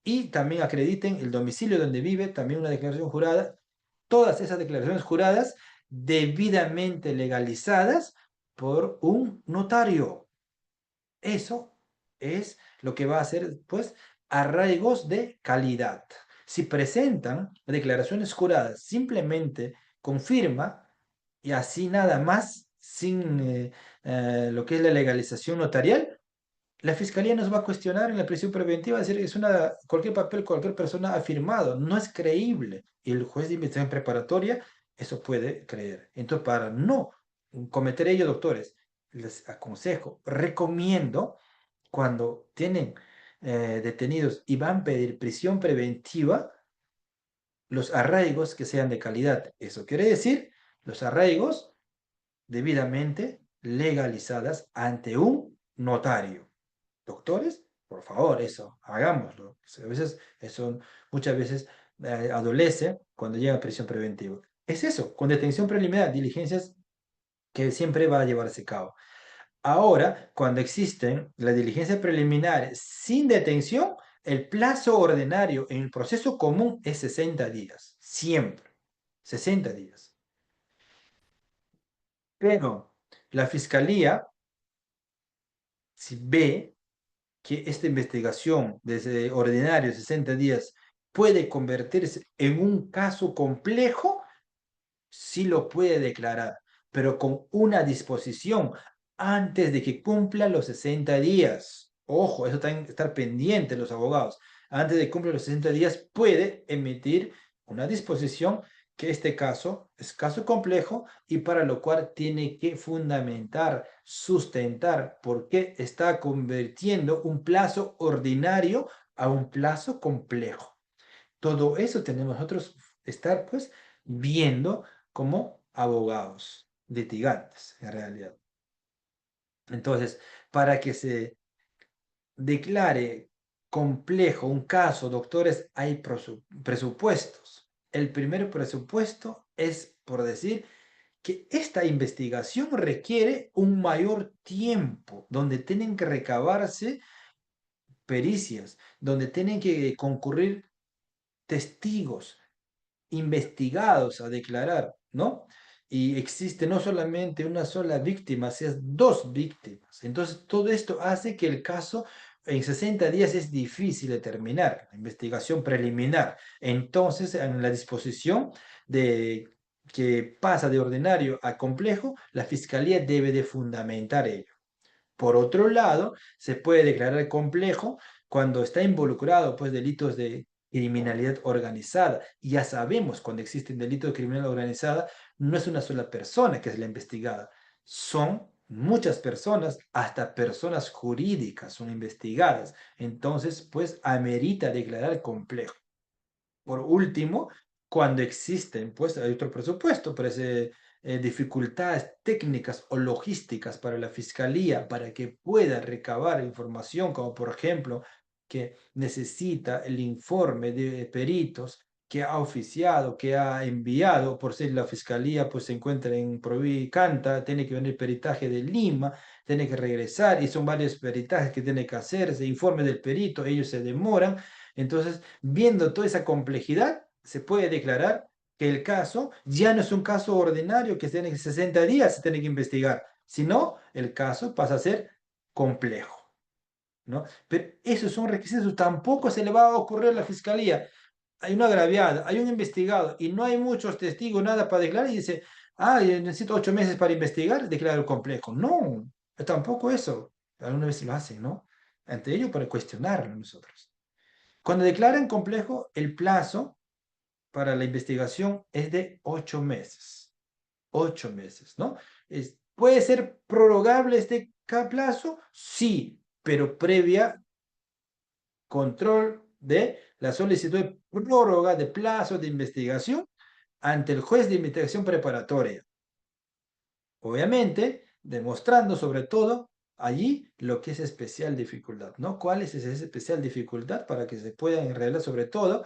y también acrediten el domicilio donde vive, también una declaración jurada. Todas esas declaraciones juradas debidamente legalizadas por un notario. Eso es lo que va a hacer, pues, arraigos de calidad. Si presentan declaraciones juradas, simplemente confirma y así nada más, sin lo que es la legalización notarial, la fiscalía nos va a cuestionar en la prisión preventiva, decir que cualquier papel, cualquier persona ha firmado, no es creíble. Y el juez de investigación preparatoria eso puede creer. Entonces, para no cometer ello, doctores, les aconsejo, recomiendo, cuando tienen detenidos y van a pedir prisión preventiva, los arraigos que sean de calidad. Eso quiere decir, los arraigos debidamente legalizadas ante un notario. Doctores, por favor, eso, hagámoslo. A veces, eso muchas veces adolece cuando llega a prisión preventiva. Es eso, con detención preliminar, diligencias que siempre va a llevarse a cabo. Ahora, cuando existen las diligencias preliminares sin detención, el plazo ordinario en el proceso común es 60 días, siempre, 60 días. Pero la fiscalía, si ve que esta investigación desde ordinario 60 días puede convertirse en un caso complejo, sí lo puede declarar, pero con una disposición antes de que cumpla los 60 días. Ojo, eso tienen que estar pendientes los abogados. Antes de cumplir los 60 días puede emitir una disposición que este caso es caso complejo y para lo cual tiene que fundamentar, sustentar por qué está convirtiendo un plazo ordinario a un plazo complejo. Todo eso tenemos nosotros estar pues viendo como abogados, litigantes en realidad. Entonces, para que se declare complejo, un caso, doctores, hay presupuestos. El primer presupuesto es, por decir, que esta investigación requiere un mayor tiempo, donde tienen que recabarse pericias, donde tienen que concurrir testigos investigados a declarar, ¿no? Y existe no solamente una sola víctima, sino dos víctimas. Entonces, todo esto hace que el caso en 60 días es difícil de terminar, la investigación preliminar. Entonces, en la disposición de que pasa de ordinario a complejo, la fiscalía debe de fundamentar ello. Por otro lado, se puede declarar complejo cuando está involucrado pues delitos de criminalidad organizada. Y ya sabemos, cuando existen delitos de criminalidad organizada, no es una sola persona que es la investigada, son muchas personas, hasta personas jurídicas son investigadas. Entonces, pues amerita declarar complejo. Por último, cuando existen, pues hay otro presupuesto, pero dificultades técnicas o logísticas para la fiscalía para que pueda recabar información, como por ejemplo que necesita el informe de peritos que ha oficiado, que ha enviado, por ser la fiscalía pues se encuentra en Proví y Canta, tiene que venir peritaje de Lima, tiene que regresar y son varios peritajes que tiene que hacerse, informe del perito, ellos se demoran. Entonces, viendo toda esa complejidad, se puede declarar que el caso ya no es un caso ordinario que tiene 60 días, se tiene que investigar, sino el caso pasa a ser complejo, ¿no? Pero esos son requisitos, tampoco se le va a ocurrir a la fiscalía. Hay una agraviada, hay un investigado y no hay muchos testigos, nada para declarar y dice, ah, yo necesito 8 meses para investigar, declaro complejo. No, tampoco eso. Algunas veces lo hacen, ¿no? Ante ello, para cuestionarlo nosotros. Cuando declaran complejo, el plazo para la investigación es de 8 meses. 8 meses, ¿no? ¿Puede ser prorrogable este plazo? Sí, pero previa control de la solicitud de prórroga de plazo de investigación ante el juez de investigación preparatoria. Obviamente, demostrando sobre todo allí lo que es especial dificultad, ¿no? ¿Cuál es esa especial dificultad para que se pueda en sobre todo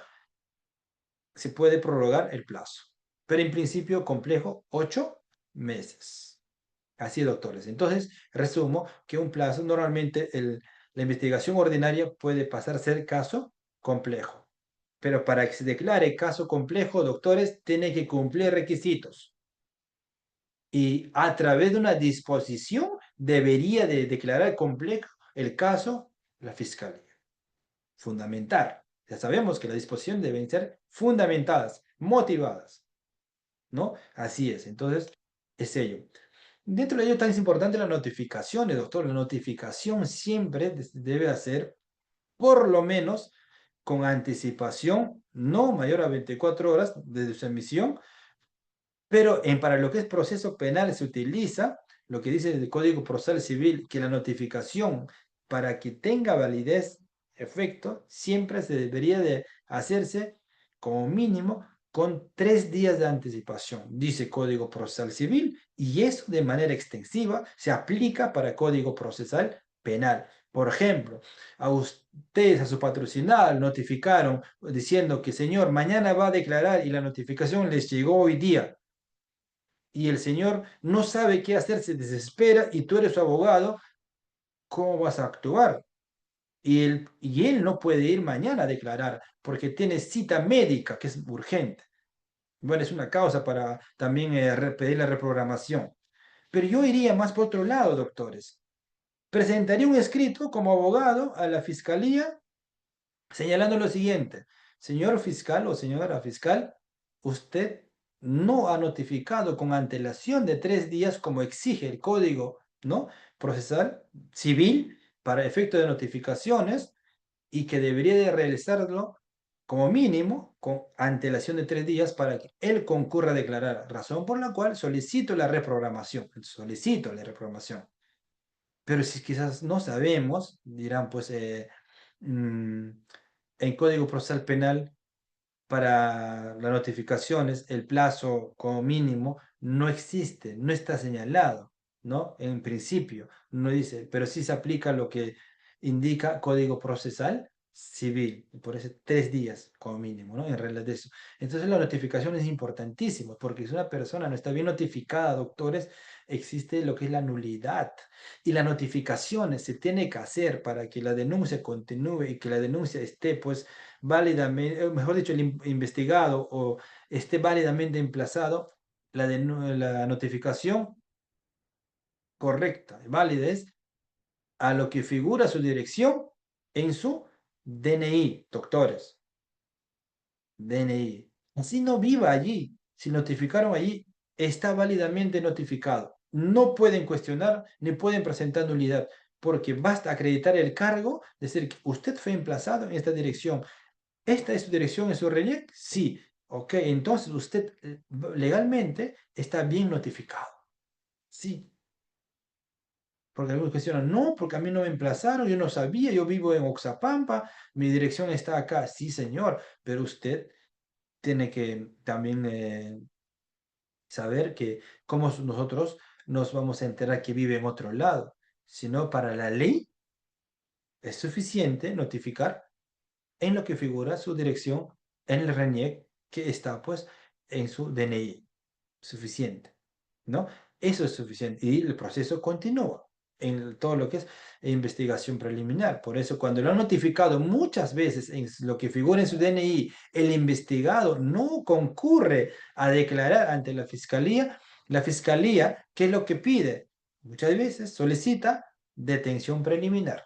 se puede prorrogar el plazo? Pero en principio complejo, 8 meses. Así, doctores. Entonces, resumo que un plazo, normalmente la investigación ordinaria puede pasar a ser caso complejo. Pero para que se declare caso complejo, doctores, tiene que cumplir requisitos. Y a través de una disposición debería de declarar complejo el caso la fiscalía. Fundamentar. Ya sabemos que las disposiciones deben ser fundamentadas, motivadas, ¿no? Así es. Entonces, es ello. Dentro de ello también es importante las notificaciones, doctor. La notificación siempre debe hacer, por lo menos, con anticipación, no mayor a 24 horas desde su emisión, pero para lo que es proceso penal se utiliza lo que dice el Código Procesal Civil, que la notificación, para que tenga validez, efecto, siempre se debería de hacerse como mínimo con 3 días de anticipación, dice Código Procesal Civil, y eso de manera extensiva se aplica para Código Procesal Penal. Por ejemplo, a ustedes, a su patrocinal, notificaron diciendo que, señor, mañana va a declarar y la notificación les llegó hoy día y el señor no sabe qué hacer, se desespera y tú eres su abogado, ¿cómo vas a actuar? Y él no puede ir mañana a declarar porque tiene cita médica que es urgente. Bueno, es una causa para también pedir la reprogramación. Pero yo iría más por otro lado, doctores. Presentaría un escrito como abogado a la fiscalía señalando lo siguiente: señor fiscal o señora fiscal, usted no ha notificado con antelación de 3 días como exige el Código, ¿no?, procesal civil para efecto de notificaciones y que debería de realizarlo como mínimo con antelación de 3 días para que él concurra a declarar, razón por la cual solicito la reprogramación, pero si quizás no sabemos, dirán pues mm, en Código Procesal Penal para las notificaciones el plazo como mínimo no existe, no está señalado, ¿no? En principio no dice, pero sí se aplica lo que indica Código Procesal civil, por eso 3 días como mínimo, ¿no? En regla de eso. Entonces la notificación es importantísima, porque si una persona no está bien notificada, doctores, existe lo que es la nulidad. Y las notificaciones se tiene que hacer para que la denuncia continúe y que la denuncia esté, pues, válidamente, mejor dicho, investigado o esté válidamente emplazado, la notificación correcta, válida es a lo que figura su dirección en su DNI, doctores, DNI. Así no viva allí. Si notificaron allí, está válidamente notificado. No pueden cuestionar ni pueden presentar nulidad, porque basta acreditar el cargo, decir que usted fue emplazado en esta dirección. ¿Esta es su dirección en su RENIEC? Sí. Ok, entonces usted legalmente está bien notificado. Sí. Porque algunos cuestionan, no, porque a mí no me emplazaron, yo no sabía, yo vivo en Oxapampa, mi dirección está acá. Sí, señor, pero usted tiene que también saber que como nosotros nos vamos a enterar que vive en otro lado, sino para la ley es suficiente notificar en lo que figura su dirección en el RENIEC que está pues en su DNI. Suficiente, ¿no? Eso es suficiente y el proceso continúa en todo lo que es investigación preliminar. Por eso, cuando lo han notificado muchas veces en lo que figura en su DNI, el investigado no concurre a declarar ante la fiscalía, ¿qué es lo que pide? Muchas veces solicita detención preliminar.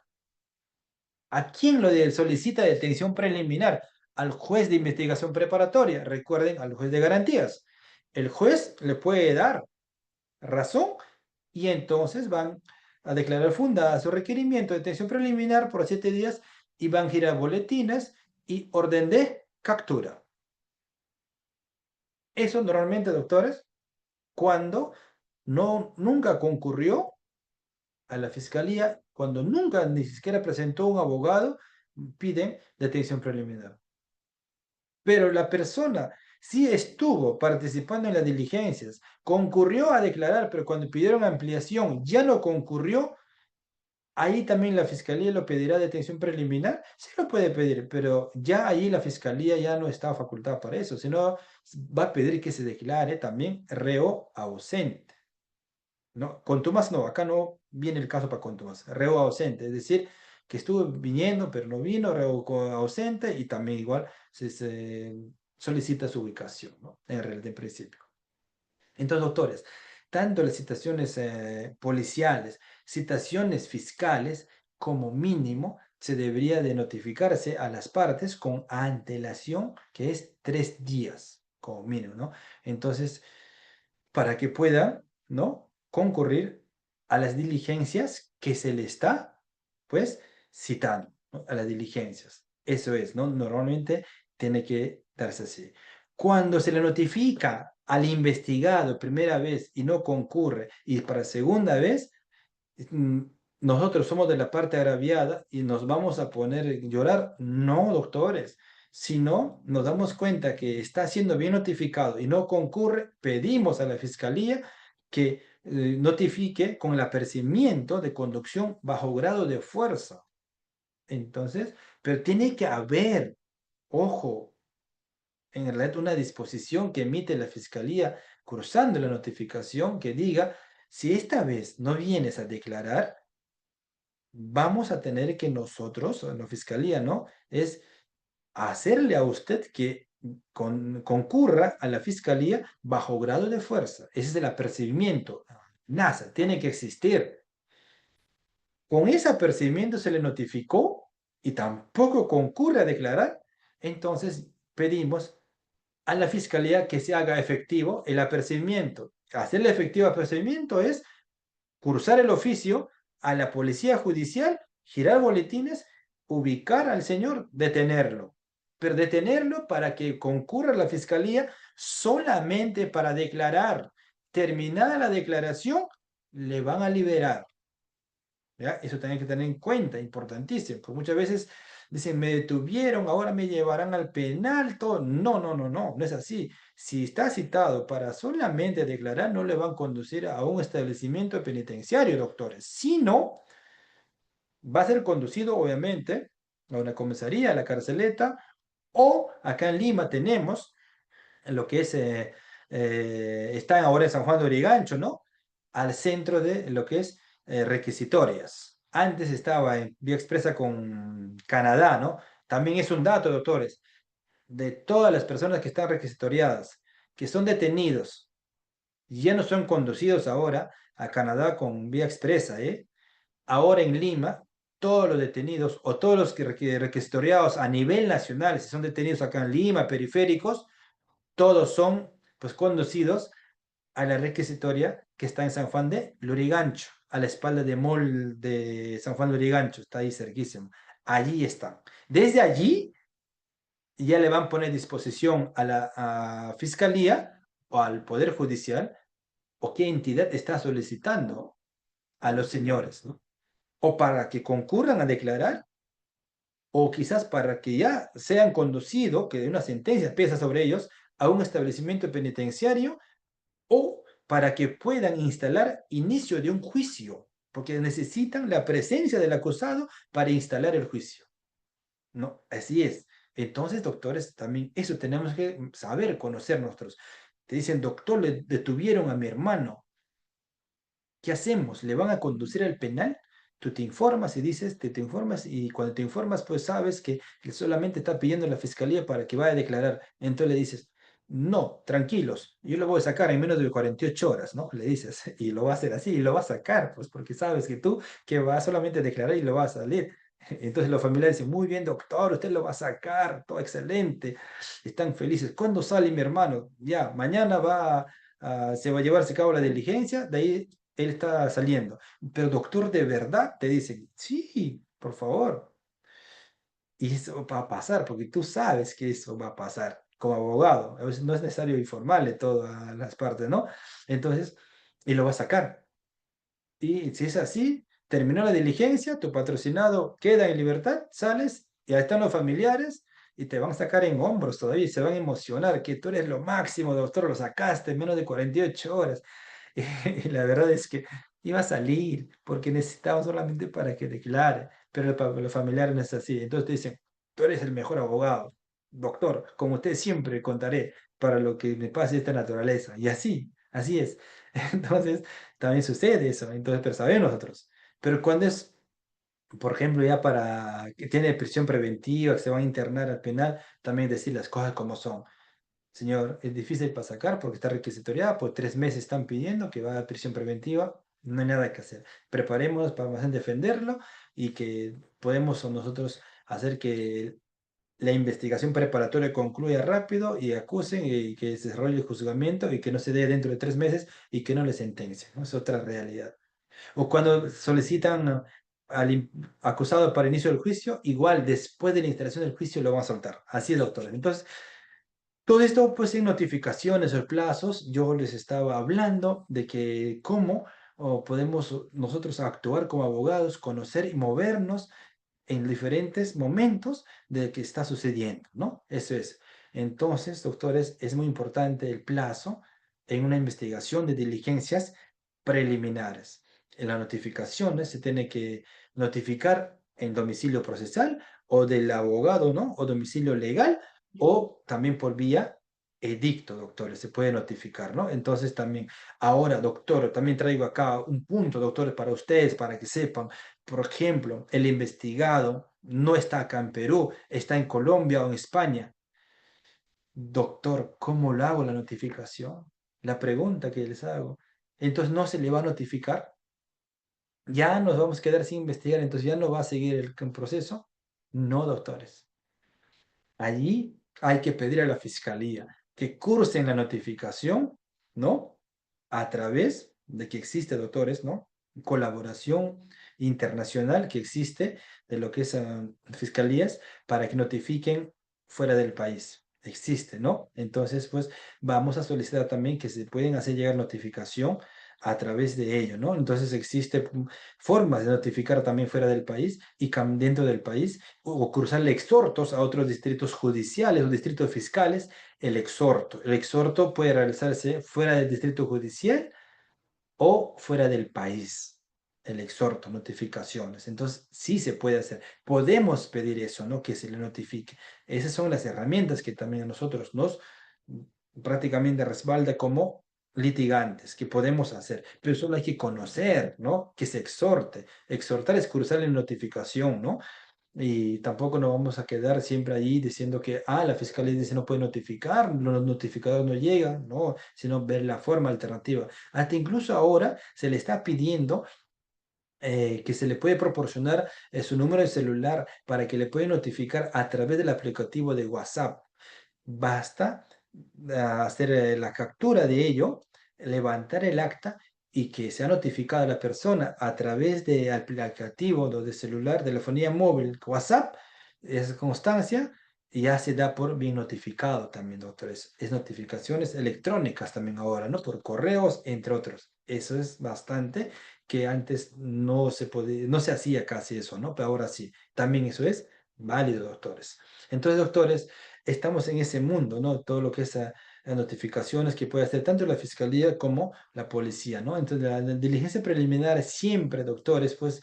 ¿A quién lo solicita detención preliminar? Al juez de investigación preparatoria. Recuerden, al juez de garantías. El juez le puede dar razón y entonces van a declarar fundada su requerimiento de detención preliminar por 7 días y van a girar boletines y orden de captura. Eso normalmente, doctores, cuando nunca concurrió a la fiscalía, cuando nunca ni siquiera presentó un abogado, piden detención preliminar. Pero la persona sí estuvo participando en las diligencias, concurrió a declarar, pero cuando pidieron ampliación ya no concurrió, ahí también la fiscalía lo pedirá detención preliminar, sí lo puede pedir, pero ya ahí la fiscalía ya no está facultada para eso, sino va a pedir que se declare también reo ausente. ¿No? Contumas no, acá no viene el caso para contumas, reo ausente, es decir, que estuvo viniendo pero no vino, reo ausente y también igual se solicita su ubicación, ¿no? En realidad, en principio. Entonces, doctores, tanto las citaciones policiales, citaciones fiscales, como mínimo, se debería de notificarse a las partes con antelación, que es 3 días, como mínimo, ¿no? Entonces, para que pueda, ¿no? Concurrir a las diligencias que se le está, pues, citando, ¿no? A las diligencias. Eso es, ¿no? Normalmente tiene que darse así. Cuando se le notifica al investigado primera vez y no concurre, y para segunda vez, mm, nosotros somos de la parte agraviada y nos vamos a poner a llorar. No, doctores. Si no nos damos cuenta que está siendo bien notificado y no concurre, pedimos a la fiscalía que notifique con el apercibimiento de conducción bajo grado de fuerza. Entonces, pero tiene que haber, ojo, en realidad una disposición que emite la fiscalía cruzando la notificación que diga, si esta vez no vienes a declarar, vamos a tener que nosotros, la fiscalía, ¿no? Es hacerle a usted que concurra a la fiscalía bajo grado de fuerza. Ese es el apercibimiento. NASA, tiene que existir. Con ese apercibimiento se le notificó y tampoco concurre a declarar, entonces pedimos a la fiscalía que se haga efectivo el apercibimiento. Hacerle efectivo el apercibimiento es cursar el oficio a la policía judicial, girar boletines, ubicar al señor, detenerlo. Pero detenerlo para que concurra a la fiscalía solamente para declarar. Terminada la declaración, le van a liberar. ¿Ya? Eso también hay que tener en cuenta, importantísimo, porque muchas veces dicen, me detuvieron, ahora me llevarán al penal, todo. No, no, no, no, no es así. Si está citado para solamente declarar, no le van a conducir a un establecimiento penitenciario, doctores, sino va a ser conducido, obviamente, a una comisaría, a la carceleta, o acá en Lima tenemos lo que es, está ahora en San Juan de Origancho, ¿no? Al centro de lo que es requisitorias. Antes estaba en vía expresa con Canadá, ¿no? También es un dato, doctores, de todas las personas que están requisitoriadas, que son detenidos, ya no son conducidos ahora a Canadá con vía expresa, ¿eh? Ahora en Lima, todos los detenidos o todos los que requisitoriados a nivel nacional, si son detenidos acá en Lima, periféricos, todos son pues conducidos a la requisitoria que está en San Juan de Lurigancho, a la espalda de Mall de San Juan de Lurigancho, está ahí cerquísimo. Allí están. Desde allí ya le van a poner disposición a la fiscalía o al Poder Judicial o qué entidad está solicitando a los señores, ¿no? O para que concurran a declarar o quizás para que ya sean conducidos, que una sentencia pesa sobre ellos, a un establecimiento penitenciario o para que puedan instalar inicio de un juicio, porque necesitan la presencia del acusado para instalar el juicio. No, así es. Entonces, doctores, también eso tenemos que saber, conocer nosotros. Te dicen, doctor, le detuvieron a mi hermano. ¿Qué hacemos? ¿Le van a conducir al penal? Tú te informas y dices, te informas y cuando te informas, pues sabes que él solamente está pidiendo a la fiscalía para que vaya a declarar. Entonces le dices, no, tranquilos, yo lo voy a sacar en menos de 48 horas, ¿no? Le dices, y lo va a hacer así, y lo va a sacar, pues porque sabes que tú que vas solamente a declarar y lo va a salir. Entonces los familiares dicen, muy bien, doctor, usted lo va a sacar, todo excelente, están felices. ¿Cuándo sale mi hermano? Ya, mañana se va a llevarse a cabo la diligencia, de ahí él está saliendo. Pero doctor, ¿de verdad? Te dicen, sí, por favor. Y eso va a pasar, porque tú sabes que eso va a pasar como abogado. A veces no es necesario informarle todas las partes, ¿no? Entonces, y lo va a sacar. Y si es así, terminó la diligencia, tu patrocinado queda en libertad, sales y ahí están los familiares y te van a sacar en hombros todavía y se van a emocionar que tú eres lo máximo, doctor, lo sacaste en menos de 48 horas. Y la verdad es que iba a salir porque necesitaba solamente para que declare, pero para los familiares no es así. Entonces te dicen, tú eres el mejor abogado, doctor, como usted siempre contaré para lo que me pase esta naturaleza. Y así, así es. Entonces, también sucede eso, entonces, pero sabemos nosotros. Pero cuando es, por ejemplo, ya para que tiene prisión preventiva, que se va a internar al penal, también decir las cosas como son. Señor, es difícil para sacar porque está requisitoriada, por 3 meses están pidiendo que va a prisión preventiva, no hay nada que hacer. Preparémonos para más bien defenderlo y que podemos nosotros hacer que la investigación preparatoria concluya rápido y acusen y que se desarrolle el juzgamiento y que no se dé dentro de 3 meses y que no le sentencien, ¿no? Es otra realidad. O cuando solicitan acusado para inicio del juicio, igual después de la instalación del juicio lo van a soltar. Así es, doctor. Entonces, todo esto, pues en notificaciones o plazos, yo les estaba hablando de que cómo podemos nosotros actuar como abogados, conocer y movernos en diferentes momentos de que está sucediendo, ¿no? Eso es. Entonces, doctores, es muy importante el plazo en una investigación de diligencias preliminares. En las notificaciones se tiene que notificar en domicilio procesal o del abogado, ¿no? O domicilio legal o también por vía edicto, doctores, se puede notificar, ¿no? Entonces también, ahora, doctor, también traigo acá un punto, doctores, para ustedes, para que sepan, por ejemplo, el investigado no está acá en Perú, está en Colombia o en España. Doctor, ¿cómo lo hago la notificación? La pregunta que les hago. Entonces no se le va a notificar. Ya nos vamos a quedar sin investigar, entonces ya no va a seguir el proceso. No, doctores. Allí hay que pedir a la fiscalía que cursen la notificación, ¿no? A través de que existe, doctores, ¿no? Colaboración internacional que existe de lo que es fiscalías para que notifiquen fuera del país. Existe, ¿no? Entonces, pues vamos a solicitar también que se pueden hacer llegar notificación a través de ello, ¿no? Entonces existe formas de notificar también fuera del país y dentro del país o cruzarle exhortos a otros distritos judiciales o distritos fiscales, el exhorto. El exhorto puede realizarse fuera del distrito judicial o fuera del país. el exhorto, notificaciones. Entonces, sí se puede hacer. Podemos pedir eso, ¿no? Que se le notifique. Esas son las herramientas que también a nosotros nos prácticamente respalda como litigantes, que podemos hacer, pero solo hay que conocer, ¿no? Que se exhorte. Exhortar es cruzar en notificación, ¿no? Y tampoco nos vamos a quedar siempre allí diciendo que, la fiscalía dice no puede notificar, los notificadores no llegan, no, sino ver la forma alternativa. Hasta incluso ahora se le está pidiendo que se le puede proporcionar su número de celular para que le pueda notificar a través del aplicativo de WhatsApp. Basta hacer la captura de ello, levantar el acta y que sea notificada la persona a través de aplicativo de celular, telefonía móvil, WhatsApp, es constancia y ya se da por bien notificado también, doctores. Es notificaciones electrónicas también ahora, ¿no? Por correos, entre otros. Eso es bastante que antes no se podía, no se hacía casi eso, ¿no? Pero ahora sí. También eso es válido, doctores. Entonces, doctores, estamos en ese mundo, ¿no? Todo lo que es las notificaciones que puede hacer tanto la fiscalía como la policía, ¿no? Entonces, la diligencia preliminar siempre, doctores, pues,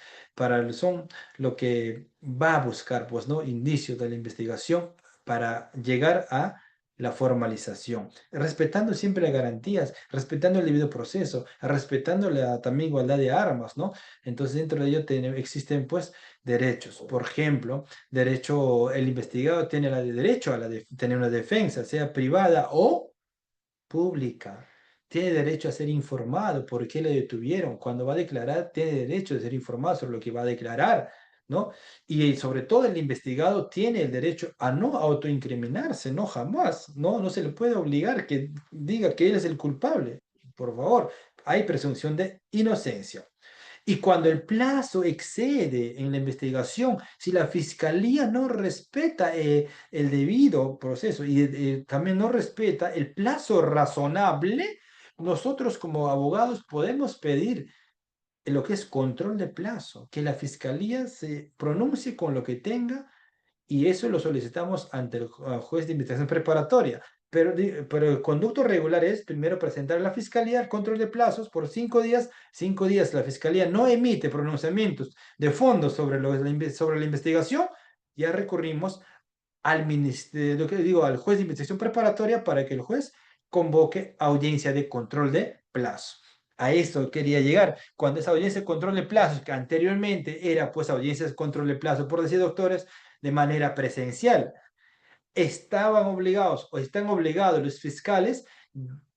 son lo que va a buscar, pues, ¿no? Indicios de la investigación para llegar a la formalización, respetando siempre las garantías, respetando el debido proceso, respetando la también igualdad de armas, ¿no? Entonces, dentro de ello existen, pues, derechos. Por ejemplo, derecho, el investigado tiene derecho a tener una defensa, sea privada o pública. Tiene derecho a ser informado por qué le detuvieron. Cuando va a declarar, tiene derecho de ser informado sobre lo que va a declarar, ¿no? Y sobre todo el investigado tiene el derecho a no autoincriminarse, no jamás, ¿no? No se le puede obligar que diga que él es el culpable. Por favor, hay presunción de inocencia. Y cuando el plazo excede en la investigación, si la fiscalía no respeta el debido proceso y también no respeta el plazo razonable, nosotros como abogados podemos pedir lo que es control de plazo, que la fiscalía se pronuncie con lo que tenga y eso lo solicitamos ante el juez de investigación preparatoria. Pero el conducto regular es primero presentar a la fiscalía el control de plazos por 5 días. 5 días la fiscalía no emite pronunciamientos de fondo sobre la investigación. Ya recurrimos al ministerio, lo que digo, al juez de investigación preparatoria para que el juez convoque audiencia de control de plazo. A esto quería llegar. Cuando esa audiencia de control de plazos, que anteriormente era pues audiencia de control de plazo, por decir doctores, de manera presencial, estaban obligados o están obligados los fiscales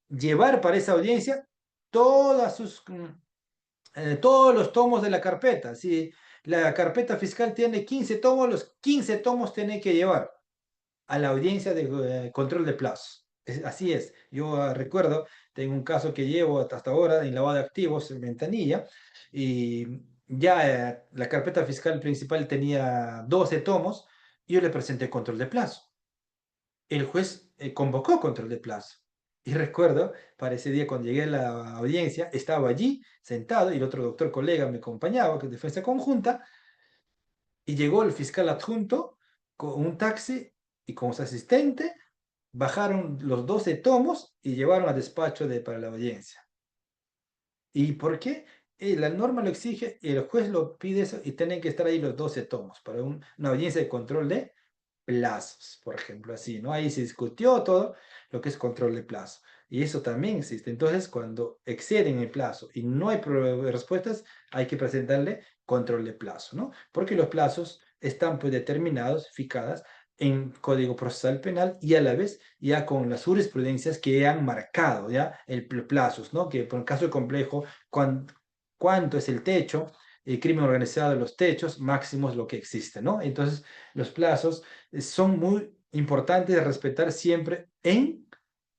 llevar para esa audiencia todos los tomos de la carpeta. Si la carpeta fiscal tiene 15 tomos, los 15 tomos tiene que llevar a la audiencia de control de plazos. Así es. Yo recuerdo, tengo un caso que llevo hasta ahora en lavado de activos en Ventanilla y ya la carpeta fiscal principal tenía 12 tomos y yo le presenté control de plazo. El juez convocó control de plazo. Y recuerdo, para ese día cuando llegué a la audiencia, estaba allí sentado y el otro doctor colega me acompañaba, que es defensa conjunta, y llegó el fiscal adjunto con un taxi y con su asistente, bajaron los 12 tomos y llevaron a despacho para la audiencia. ¿Y por qué? La norma lo exige, el juez lo pide eso y tienen que estar ahí los 12 tomos para una audiencia de control de plazos, por ejemplo, así, ¿no? Ahí se discutió todo lo que es control de plazo. Y eso también existe. Entonces, cuando exceden el plazo y no hay respuestas, hay que presentarle control de plazo, ¿no? Porque los plazos están pues determinados, fijadas en Código Procesal Penal y a la vez ya con las jurisprudencias que han marcado ya el plazos, ¿no? Que por el caso complejo, cuánto es el techo, el crimen organizado, los techos máximos, lo que existe, ¿no? Entonces, los plazos son muy importantes de respetar siempre en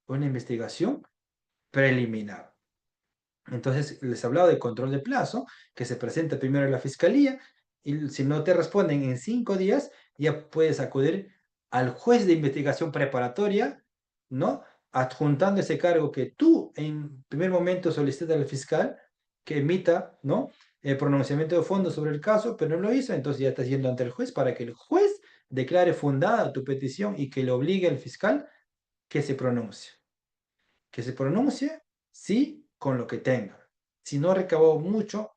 una investigación preliminar. Entonces, les hablaba de control de plazo, que se presenta primero en la fiscalía y si no te responden en 5 días, ya puedes acudir al juez de investigación preparatoria, ¿no? Adjuntando ese cargo que tú en primer momento solicitas al fiscal que emita, ¿no? El pronunciamiento de fondo sobre el caso, pero no lo hizo, entonces ya estás yendo ante el juez para que el juez declare fundada tu petición y que le obligue al fiscal que se pronuncie. Sí, con lo que tenga. Si no recabó mucho,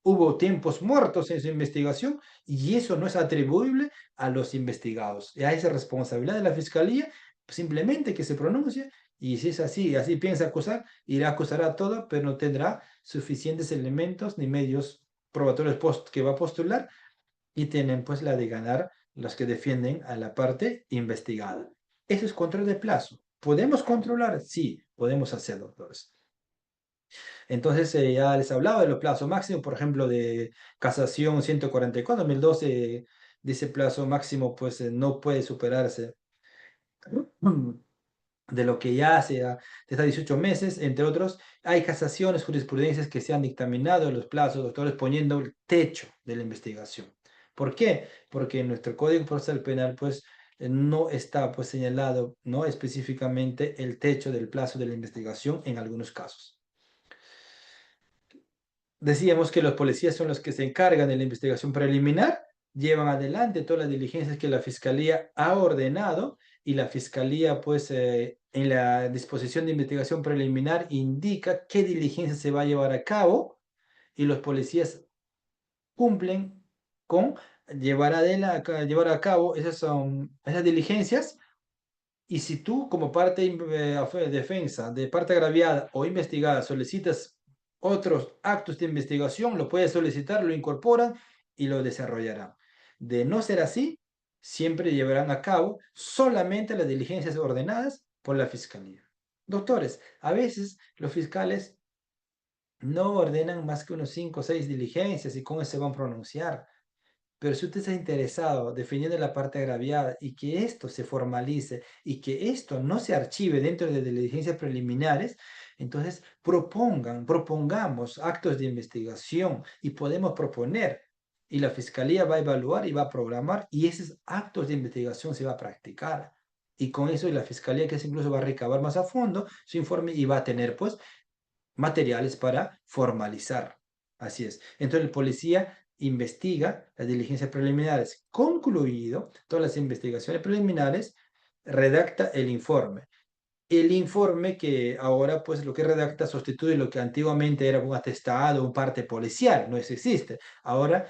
hubo tiempos muertos en su investigación y eso no es atribuible a los investigados. Y a esa responsabilidad de la fiscalía, simplemente que se pronuncie y si es así, así piensa acusar, irá a acusar a todo, pero no tendrá suficientes elementos ni medios probatorios que va a postular y tienen pues la de ganar los que defienden a la parte investigada. Eso es control de plazo. ¿Podemos controlar? Sí, podemos hacerlo, doctores. Entonces, ya les hablaba de los plazos máximos, por ejemplo, de casación 144, 2012, dice plazo máximo, pues no puede superarse de lo que ya sea de hasta 18 meses, entre otros. Hay casaciones, jurisprudencias que se han dictaminado en los plazos, doctores, poniendo el techo de la investigación. ¿Por qué? Porque en nuestro Código Procesal Penal, pues, no está pues señalado, ¿no? Específicamente el techo del plazo de la investigación en algunos casos. Decíamos que los policías son los que se encargan de la investigación preliminar, llevan adelante todas las diligencias que la fiscalía ha ordenado y la fiscalía, pues, en la disposición de investigación preliminar indica qué diligencia se va a llevar a cabo y los policías cumplen con llevar a cabo esas diligencias y si tú, como parte defensa de parte agraviada o investigada, solicitas otros actos de investigación, lo puedes solicitar, lo incorporan y lo desarrollarán. De no ser así, siempre llevarán a cabo solamente las diligencias ordenadas por la fiscalía. Doctores, a veces los fiscales no ordenan más que unos 5 o 6 diligencias y con eso se van a pronunciar. Pero si usted está interesado defendiendo la parte agraviada y que esto se formalice y que esto no se archive dentro de diligencias preliminares, entonces propongamos actos de investigación y podemos proponer. Y la fiscalía va a evaluar y va a programar y esos actos de investigación se va a practicar. Y con eso la fiscalía que incluso va a recabar más a fondo su informe y va a tener pues materiales para formalizar. Así es. Entonces el policía investiga las diligencias preliminares. Concluido todas las investigaciones preliminares, redacta el informe. El informe que ahora, pues lo que redacta sustituye lo que antiguamente era un atestado, un parte policial, no existe. Ahora,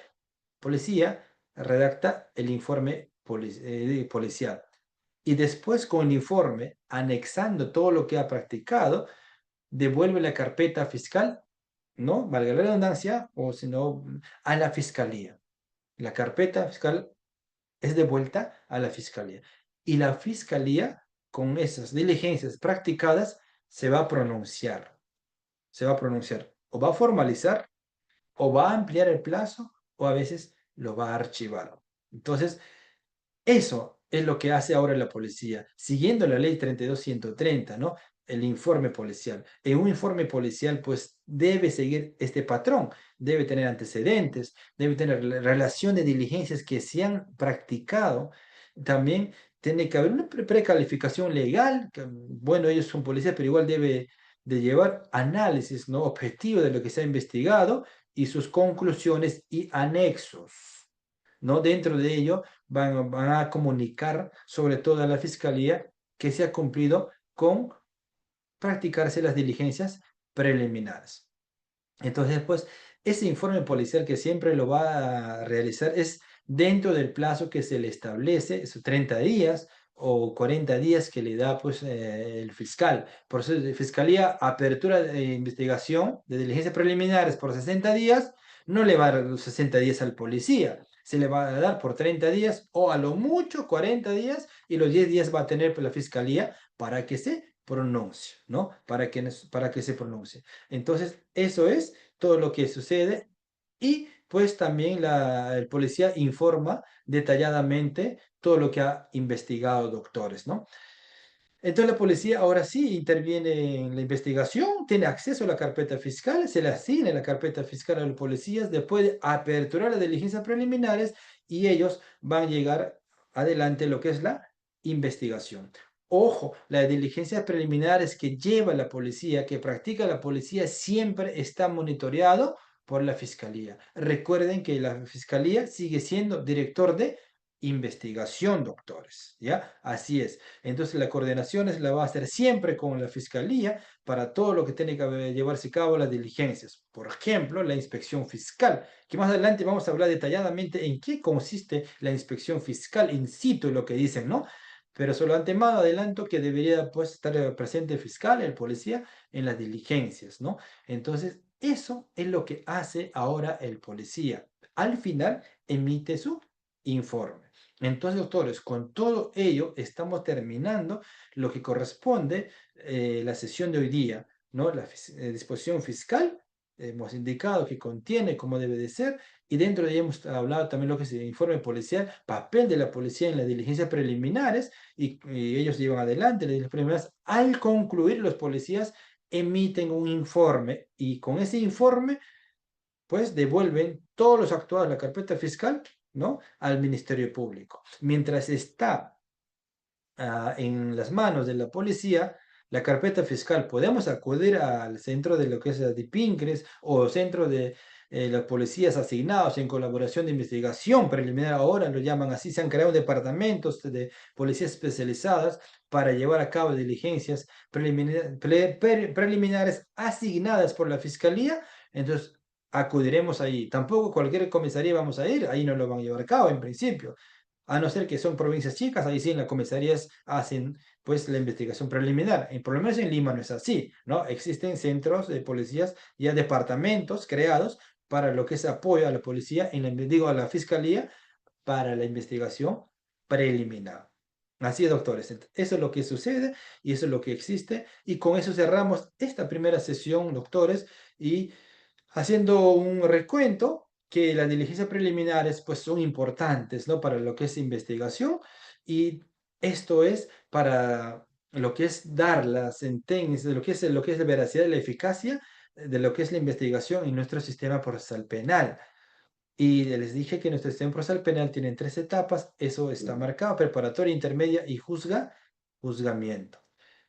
policía redacta el informe policial. Y después con el informe, anexando todo lo que ha practicado, devuelve la carpeta fiscal, ¿no? Valga la redundancia, o si no, a la fiscalía. La carpeta fiscal es devuelta a la fiscalía. Y la fiscalía, con esas diligencias practicadas, se va a pronunciar. Se va a pronunciar. O va a formalizar, o va a ampliar el plazo, o a veces lo va a archivar. Entonces, eso es lo que hace ahora la policía, siguiendo la ley 32.130, ¿no? El informe policial. En un informe policial, pues debe seguir este patrón, debe tener antecedentes, debe tener relación de diligencias que se han practicado. También tiene que haber una precalificación legal, que, bueno, ellos son policías, pero igual debe de llevar análisis, ¿no? Objetivo de lo que se ha investigado y sus conclusiones y anexos. ¿No? Dentro de ello van a comunicar sobre todo a la fiscalía que se ha cumplido con practicarse las diligencias preliminares. Entonces, pues, ese informe policial que siempre lo va a realizar es dentro del plazo que se le establece, esos 30 días o 40 días que le da pues el fiscal. Por eso, de fiscalía, apertura de investigación de diligencias preliminares por 60 días, no le va a dar los 60 días al policía, se le va a dar por 30 días o a lo mucho 40 días y los 10 días va a tener pues, la fiscalía para que se pronuncie, ¿no? Para que se pronuncie. Entonces, eso es todo lo que sucede y pues también el policía informa detalladamente todo lo que ha investigado doctores, ¿no? Entonces la policía ahora sí interviene en la investigación, tiene acceso a la carpeta fiscal, se le asigna la carpeta fiscal a los policías, después de aperturar las diligencias preliminares y ellos van a llegar adelante lo que es la investigación. Ojo, las diligencias preliminares que lleva la policía, que practica la policía, siempre está monitoreado por la fiscalía. Recuerden que la fiscalía sigue siendo director de investigación, doctores, ¿ya? Así es. Entonces, la coordinación la va a hacer siempre con la fiscalía para todo lo que tiene que llevarse a cabo las diligencias. Por ejemplo, la inspección fiscal, que más adelante vamos a hablar detalladamente en qué consiste la inspección fiscal in situ, lo que dicen, ¿no? Pero solo antemano adelanto que debería pues estar presente el fiscal, el policía, en las diligencias, ¿no? Entonces, eso es lo que hace ahora el policía. Al final, emite su informe. Entonces, doctores, con todo ello estamos terminando lo que corresponde la sesión de hoy día, ¿no? La disposición fiscal, hemos indicado que contiene cómo debe de ser, y dentro de ella hemos hablado también lo que es el informe policial, papel de la policía en las diligencias preliminares, y ellos llevan adelante las diligencias preliminares. Al concluir, los policías emiten un informe, y con ese informe pues devuelven todos los actuados de la carpeta fiscal, ¿no? Al Ministerio Público. Mientras está en las manos de la policía, la carpeta fiscal, podemos acudir al centro de lo que es la DIPINCRES o centro de los policías asignados en colaboración de investigación preliminar, ahora lo llaman así, se han creado departamentos de policías especializadas para llevar a cabo diligencias preliminares asignadas por la fiscalía. Entonces acudiremos ahí. Tampoco cualquier comisaría vamos a ir, ahí no lo van a llevar a cabo en principio, a no ser que son provincias chicas, ahí sí en las comisarías hacen pues la investigación preliminar. Y por lo menos en Lima no es así, ¿no? Existen centros de policías, ya departamentos creados para lo que es apoyo a la policía, digo, a la fiscalía, para la investigación preliminar. Así es, doctores. Eso es lo que sucede y eso es lo que existe. Y con eso cerramos esta primera sesión, doctores, y haciendo un recuento, que las diligencias preliminares pues son importantes, ¿no? Para lo que es investigación, y esto es para lo que es dar la sentencia, lo que es la veracidad y la eficacia de lo que es la investigación en nuestro sistema procesal penal. Y les dije que nuestro sistema procesal penal tiene tres etapas, eso está marcado: preparatoria, intermedia y juzgamiento.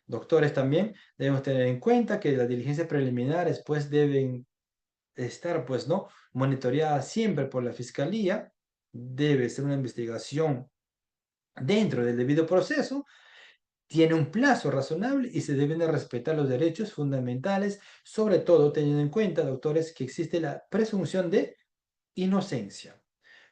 Doctores, también debemos tener en cuenta que las diligencias preliminares pues deben estar, pues, ¿no? Monitoreada siempre por la fiscalía, debe ser una investigación dentro del debido proceso, tiene un plazo razonable y se deben de respetar los derechos fundamentales, sobre todo teniendo en cuenta, doctores, que existe la presunción de inocencia.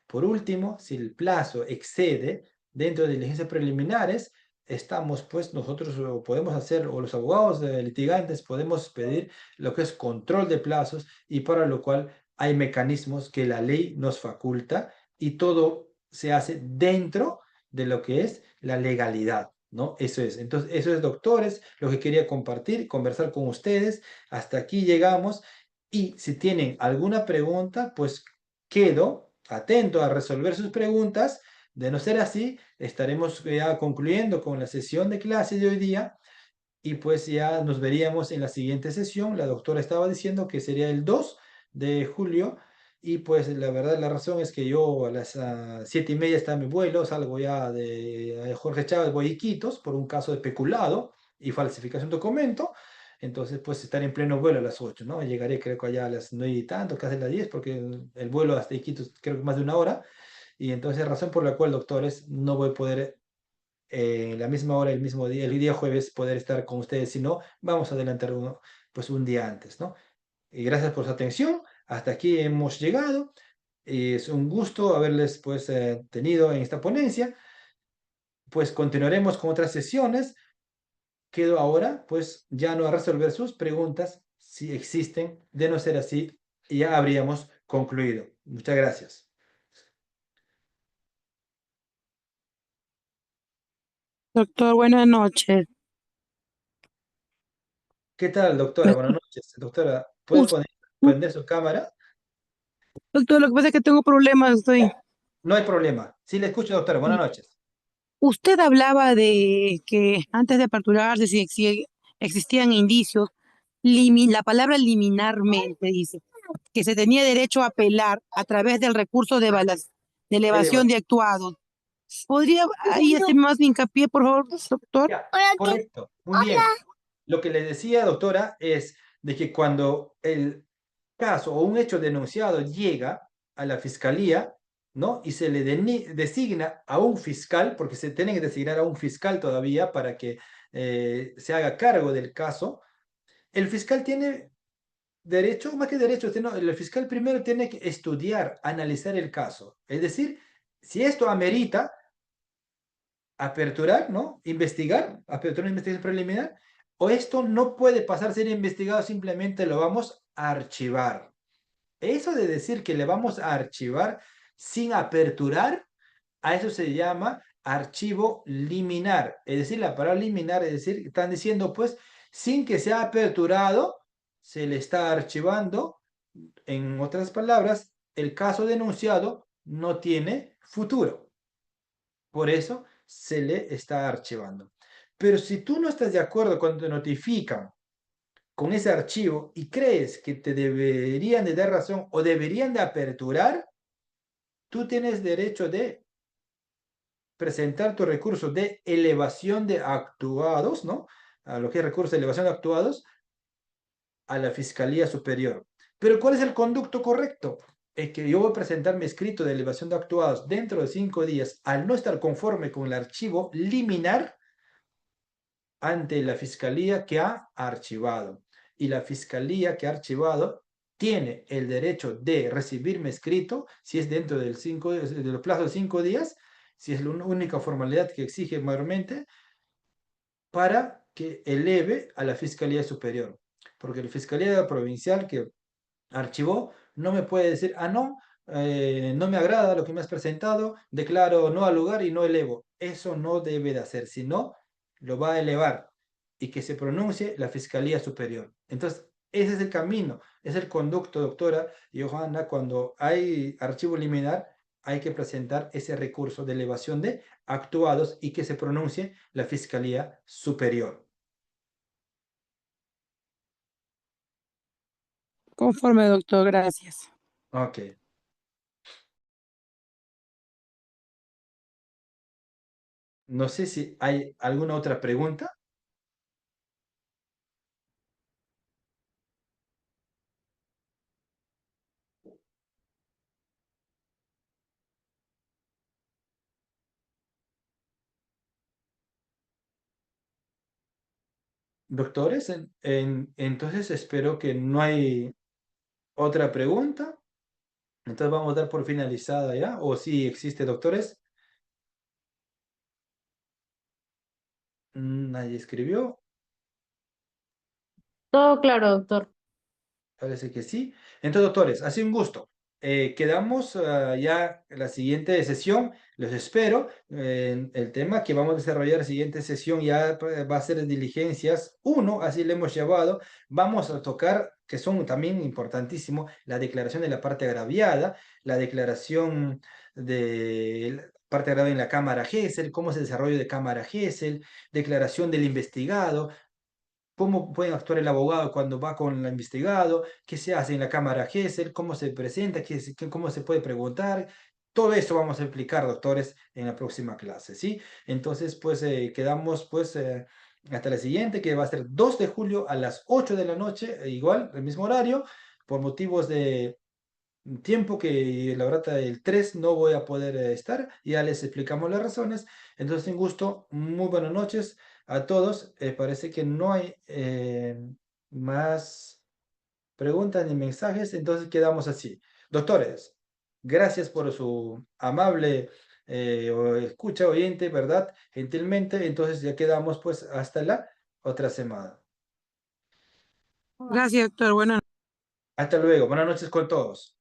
Por último, si el plazo excede dentro de diligencias preliminares, estamos, pues, nosotros lo podemos hacer, o los abogados litigantes podemos pedir lo que es control de plazos, y para lo cual hay mecanismos que la ley nos faculta, y todo se hace dentro de lo que es la legalidad, ¿no? Eso es. Entonces, eso es, doctores, lo que quería compartir, conversar con ustedes. Hasta aquí llegamos, y si tienen alguna pregunta, pues quedo atento a resolver sus preguntas. De no ser así, estaremos ya concluyendo con la sesión de clase de hoy día, y pues ya nos veríamos en la siguiente sesión. La doctora estaba diciendo que sería el 2 de julio, y pues la verdad, la razón es que yo a las 7:30 está mi vuelo, salgo ya de Jorge Chávez, voy a Iquitos por un caso de peculado y falsificación de documento. Entonces, pues estar en pleno vuelo a las 8, ¿no? Llegaré creo que allá a las 9 y tanto, casi a las 10, porque el vuelo hasta Iquitos creo que más de una hora. Y entonces, razón por la cual, doctores, no voy a poder la misma hora, el mismo día, el día jueves, poder estar con ustedes, si no, vamos a adelantar uno, pues un día antes, ¿no? Y gracias por su atención. Hasta aquí hemos llegado. Es un gusto haberles, pues, tenido en esta ponencia. Pues continuaremos con otras sesiones. Quedo ahora, pues, ya no a resolver sus preguntas, si existen. De no ser así, ya habríamos concluido. Muchas gracias. Doctor, buenas noches. ¿Qué tal, doctora? Me Buenas escu- noches. Doctora, ¿puede us- u- prender su cámara? Doctor, lo que pasa es que tengo problemas. No hay problema. Sí, le escucho, doctora. Buenas noches. Usted hablaba de que antes de aperturarse, si existían indicios, la palabra liminarmente dice que se tenía derecho a apelar a través del recurso de elevación de actuados. ¿Podría ahí hacer más hincapié, por favor, doctor? Ya, correcto. Muy bien. Lo que le decía, doctora, es de que cuando el caso o un hecho denunciado llega a la fiscalía, ¿no? Y se le designa a un fiscal, porque se tiene que designar a un fiscal todavía para que se haga cargo del caso. El fiscal tiene derecho, más que derecho, el fiscal primero tiene que estudiar, analizar el caso. Es decir, si esto amerita aperturar, ¿no? Investigar, aperturar una investigación preliminar, o esto no puede pasar a ser investigado, simplemente lo vamos a archivar. Eso de decir que le vamos a archivar sin aperturar, a eso se llama archivo liminar. Es decir, la palabra liminar, es decir, están diciendo, pues, sin que sea aperturado, se le está archivando. En otras palabras, el caso denunciado no tiene futuro. Por eso se le está archivando. Pero si tú no estás de acuerdo cuando te notifican con ese archivo y crees que te deberían de dar razón o deberían de aperturar, tú tienes derecho de presentar tu recurso de elevación de actuados, ¿no? A lo que es recurso de elevación de actuados a la Fiscalía Superior. Pero ¿cuál es el conducto correcto? Es que yo voy a presentar mi escrito de elevación de actuados dentro de 5 días al no estar conforme con el archivo liminar ante la Fiscalía que ha archivado. Y la Fiscalía que ha archivado tiene el derecho de recibir mi escrito si es dentro del plazo de 5 días, si es la única formalidad que exige mayormente, para que eleve a la Fiscalía Superior. Porque la Fiscalía Provincial que archivó no me puede decir, no, no me agrada lo que me has presentado, declaro no al lugar y no elevo. Eso no debe de hacer, sino lo va a elevar y que se pronuncie la Fiscalía Superior. Entonces, ese es el camino, es el conducto, doctora Johanna, cuando hay archivo liminar, hay que presentar ese recurso de elevación de actuados y que se pronuncie la Fiscalía Superior. Conforme, doctor, gracias. Ok. No sé si hay alguna otra pregunta. Doctores, entonces espero que no hay otra pregunta. Entonces vamos a dar por finalizada ya. O si existe, doctores. Nadie escribió. Todo claro, doctor. Parece que sí. Entonces, doctores, ha sido un gusto. Quedamos ya en la siguiente sesión. Los espero. El tema que vamos a desarrollar en la siguiente sesión ya va a ser diligencias. Uno, así le hemos llevado. Vamos a tocar, que son también importantísimos, la declaración de la parte agraviada, la declaración de la parte agraviada en la Cámara Gesell, cómo es el desarrollo de Cámara Gesell, declaración del investigado, cómo puede actuar el abogado cuando va con el investigado, qué se hace en la cámara Gesell, cómo se presenta, cómo se puede preguntar. Todo eso vamos a explicar, doctores, en la próxima clase, ¿sí? Entonces, pues quedamos pues hasta la siguiente, que va a ser 2 de julio a las 8 de la noche, igual, el mismo horario, por motivos de tiempo que la verdad el 3 no voy a poder estar, ya les explicamos las razones. Entonces, un gusto, muy buenas noches a todos. Parece que no hay más preguntas ni mensajes, entonces quedamos así. Doctores, gracias por su amable escucha oyente, ¿verdad? Gentilmente, entonces ya quedamos pues hasta la otra semana. Gracias, doctor. Bueno. Hasta luego, buenas noches con todos.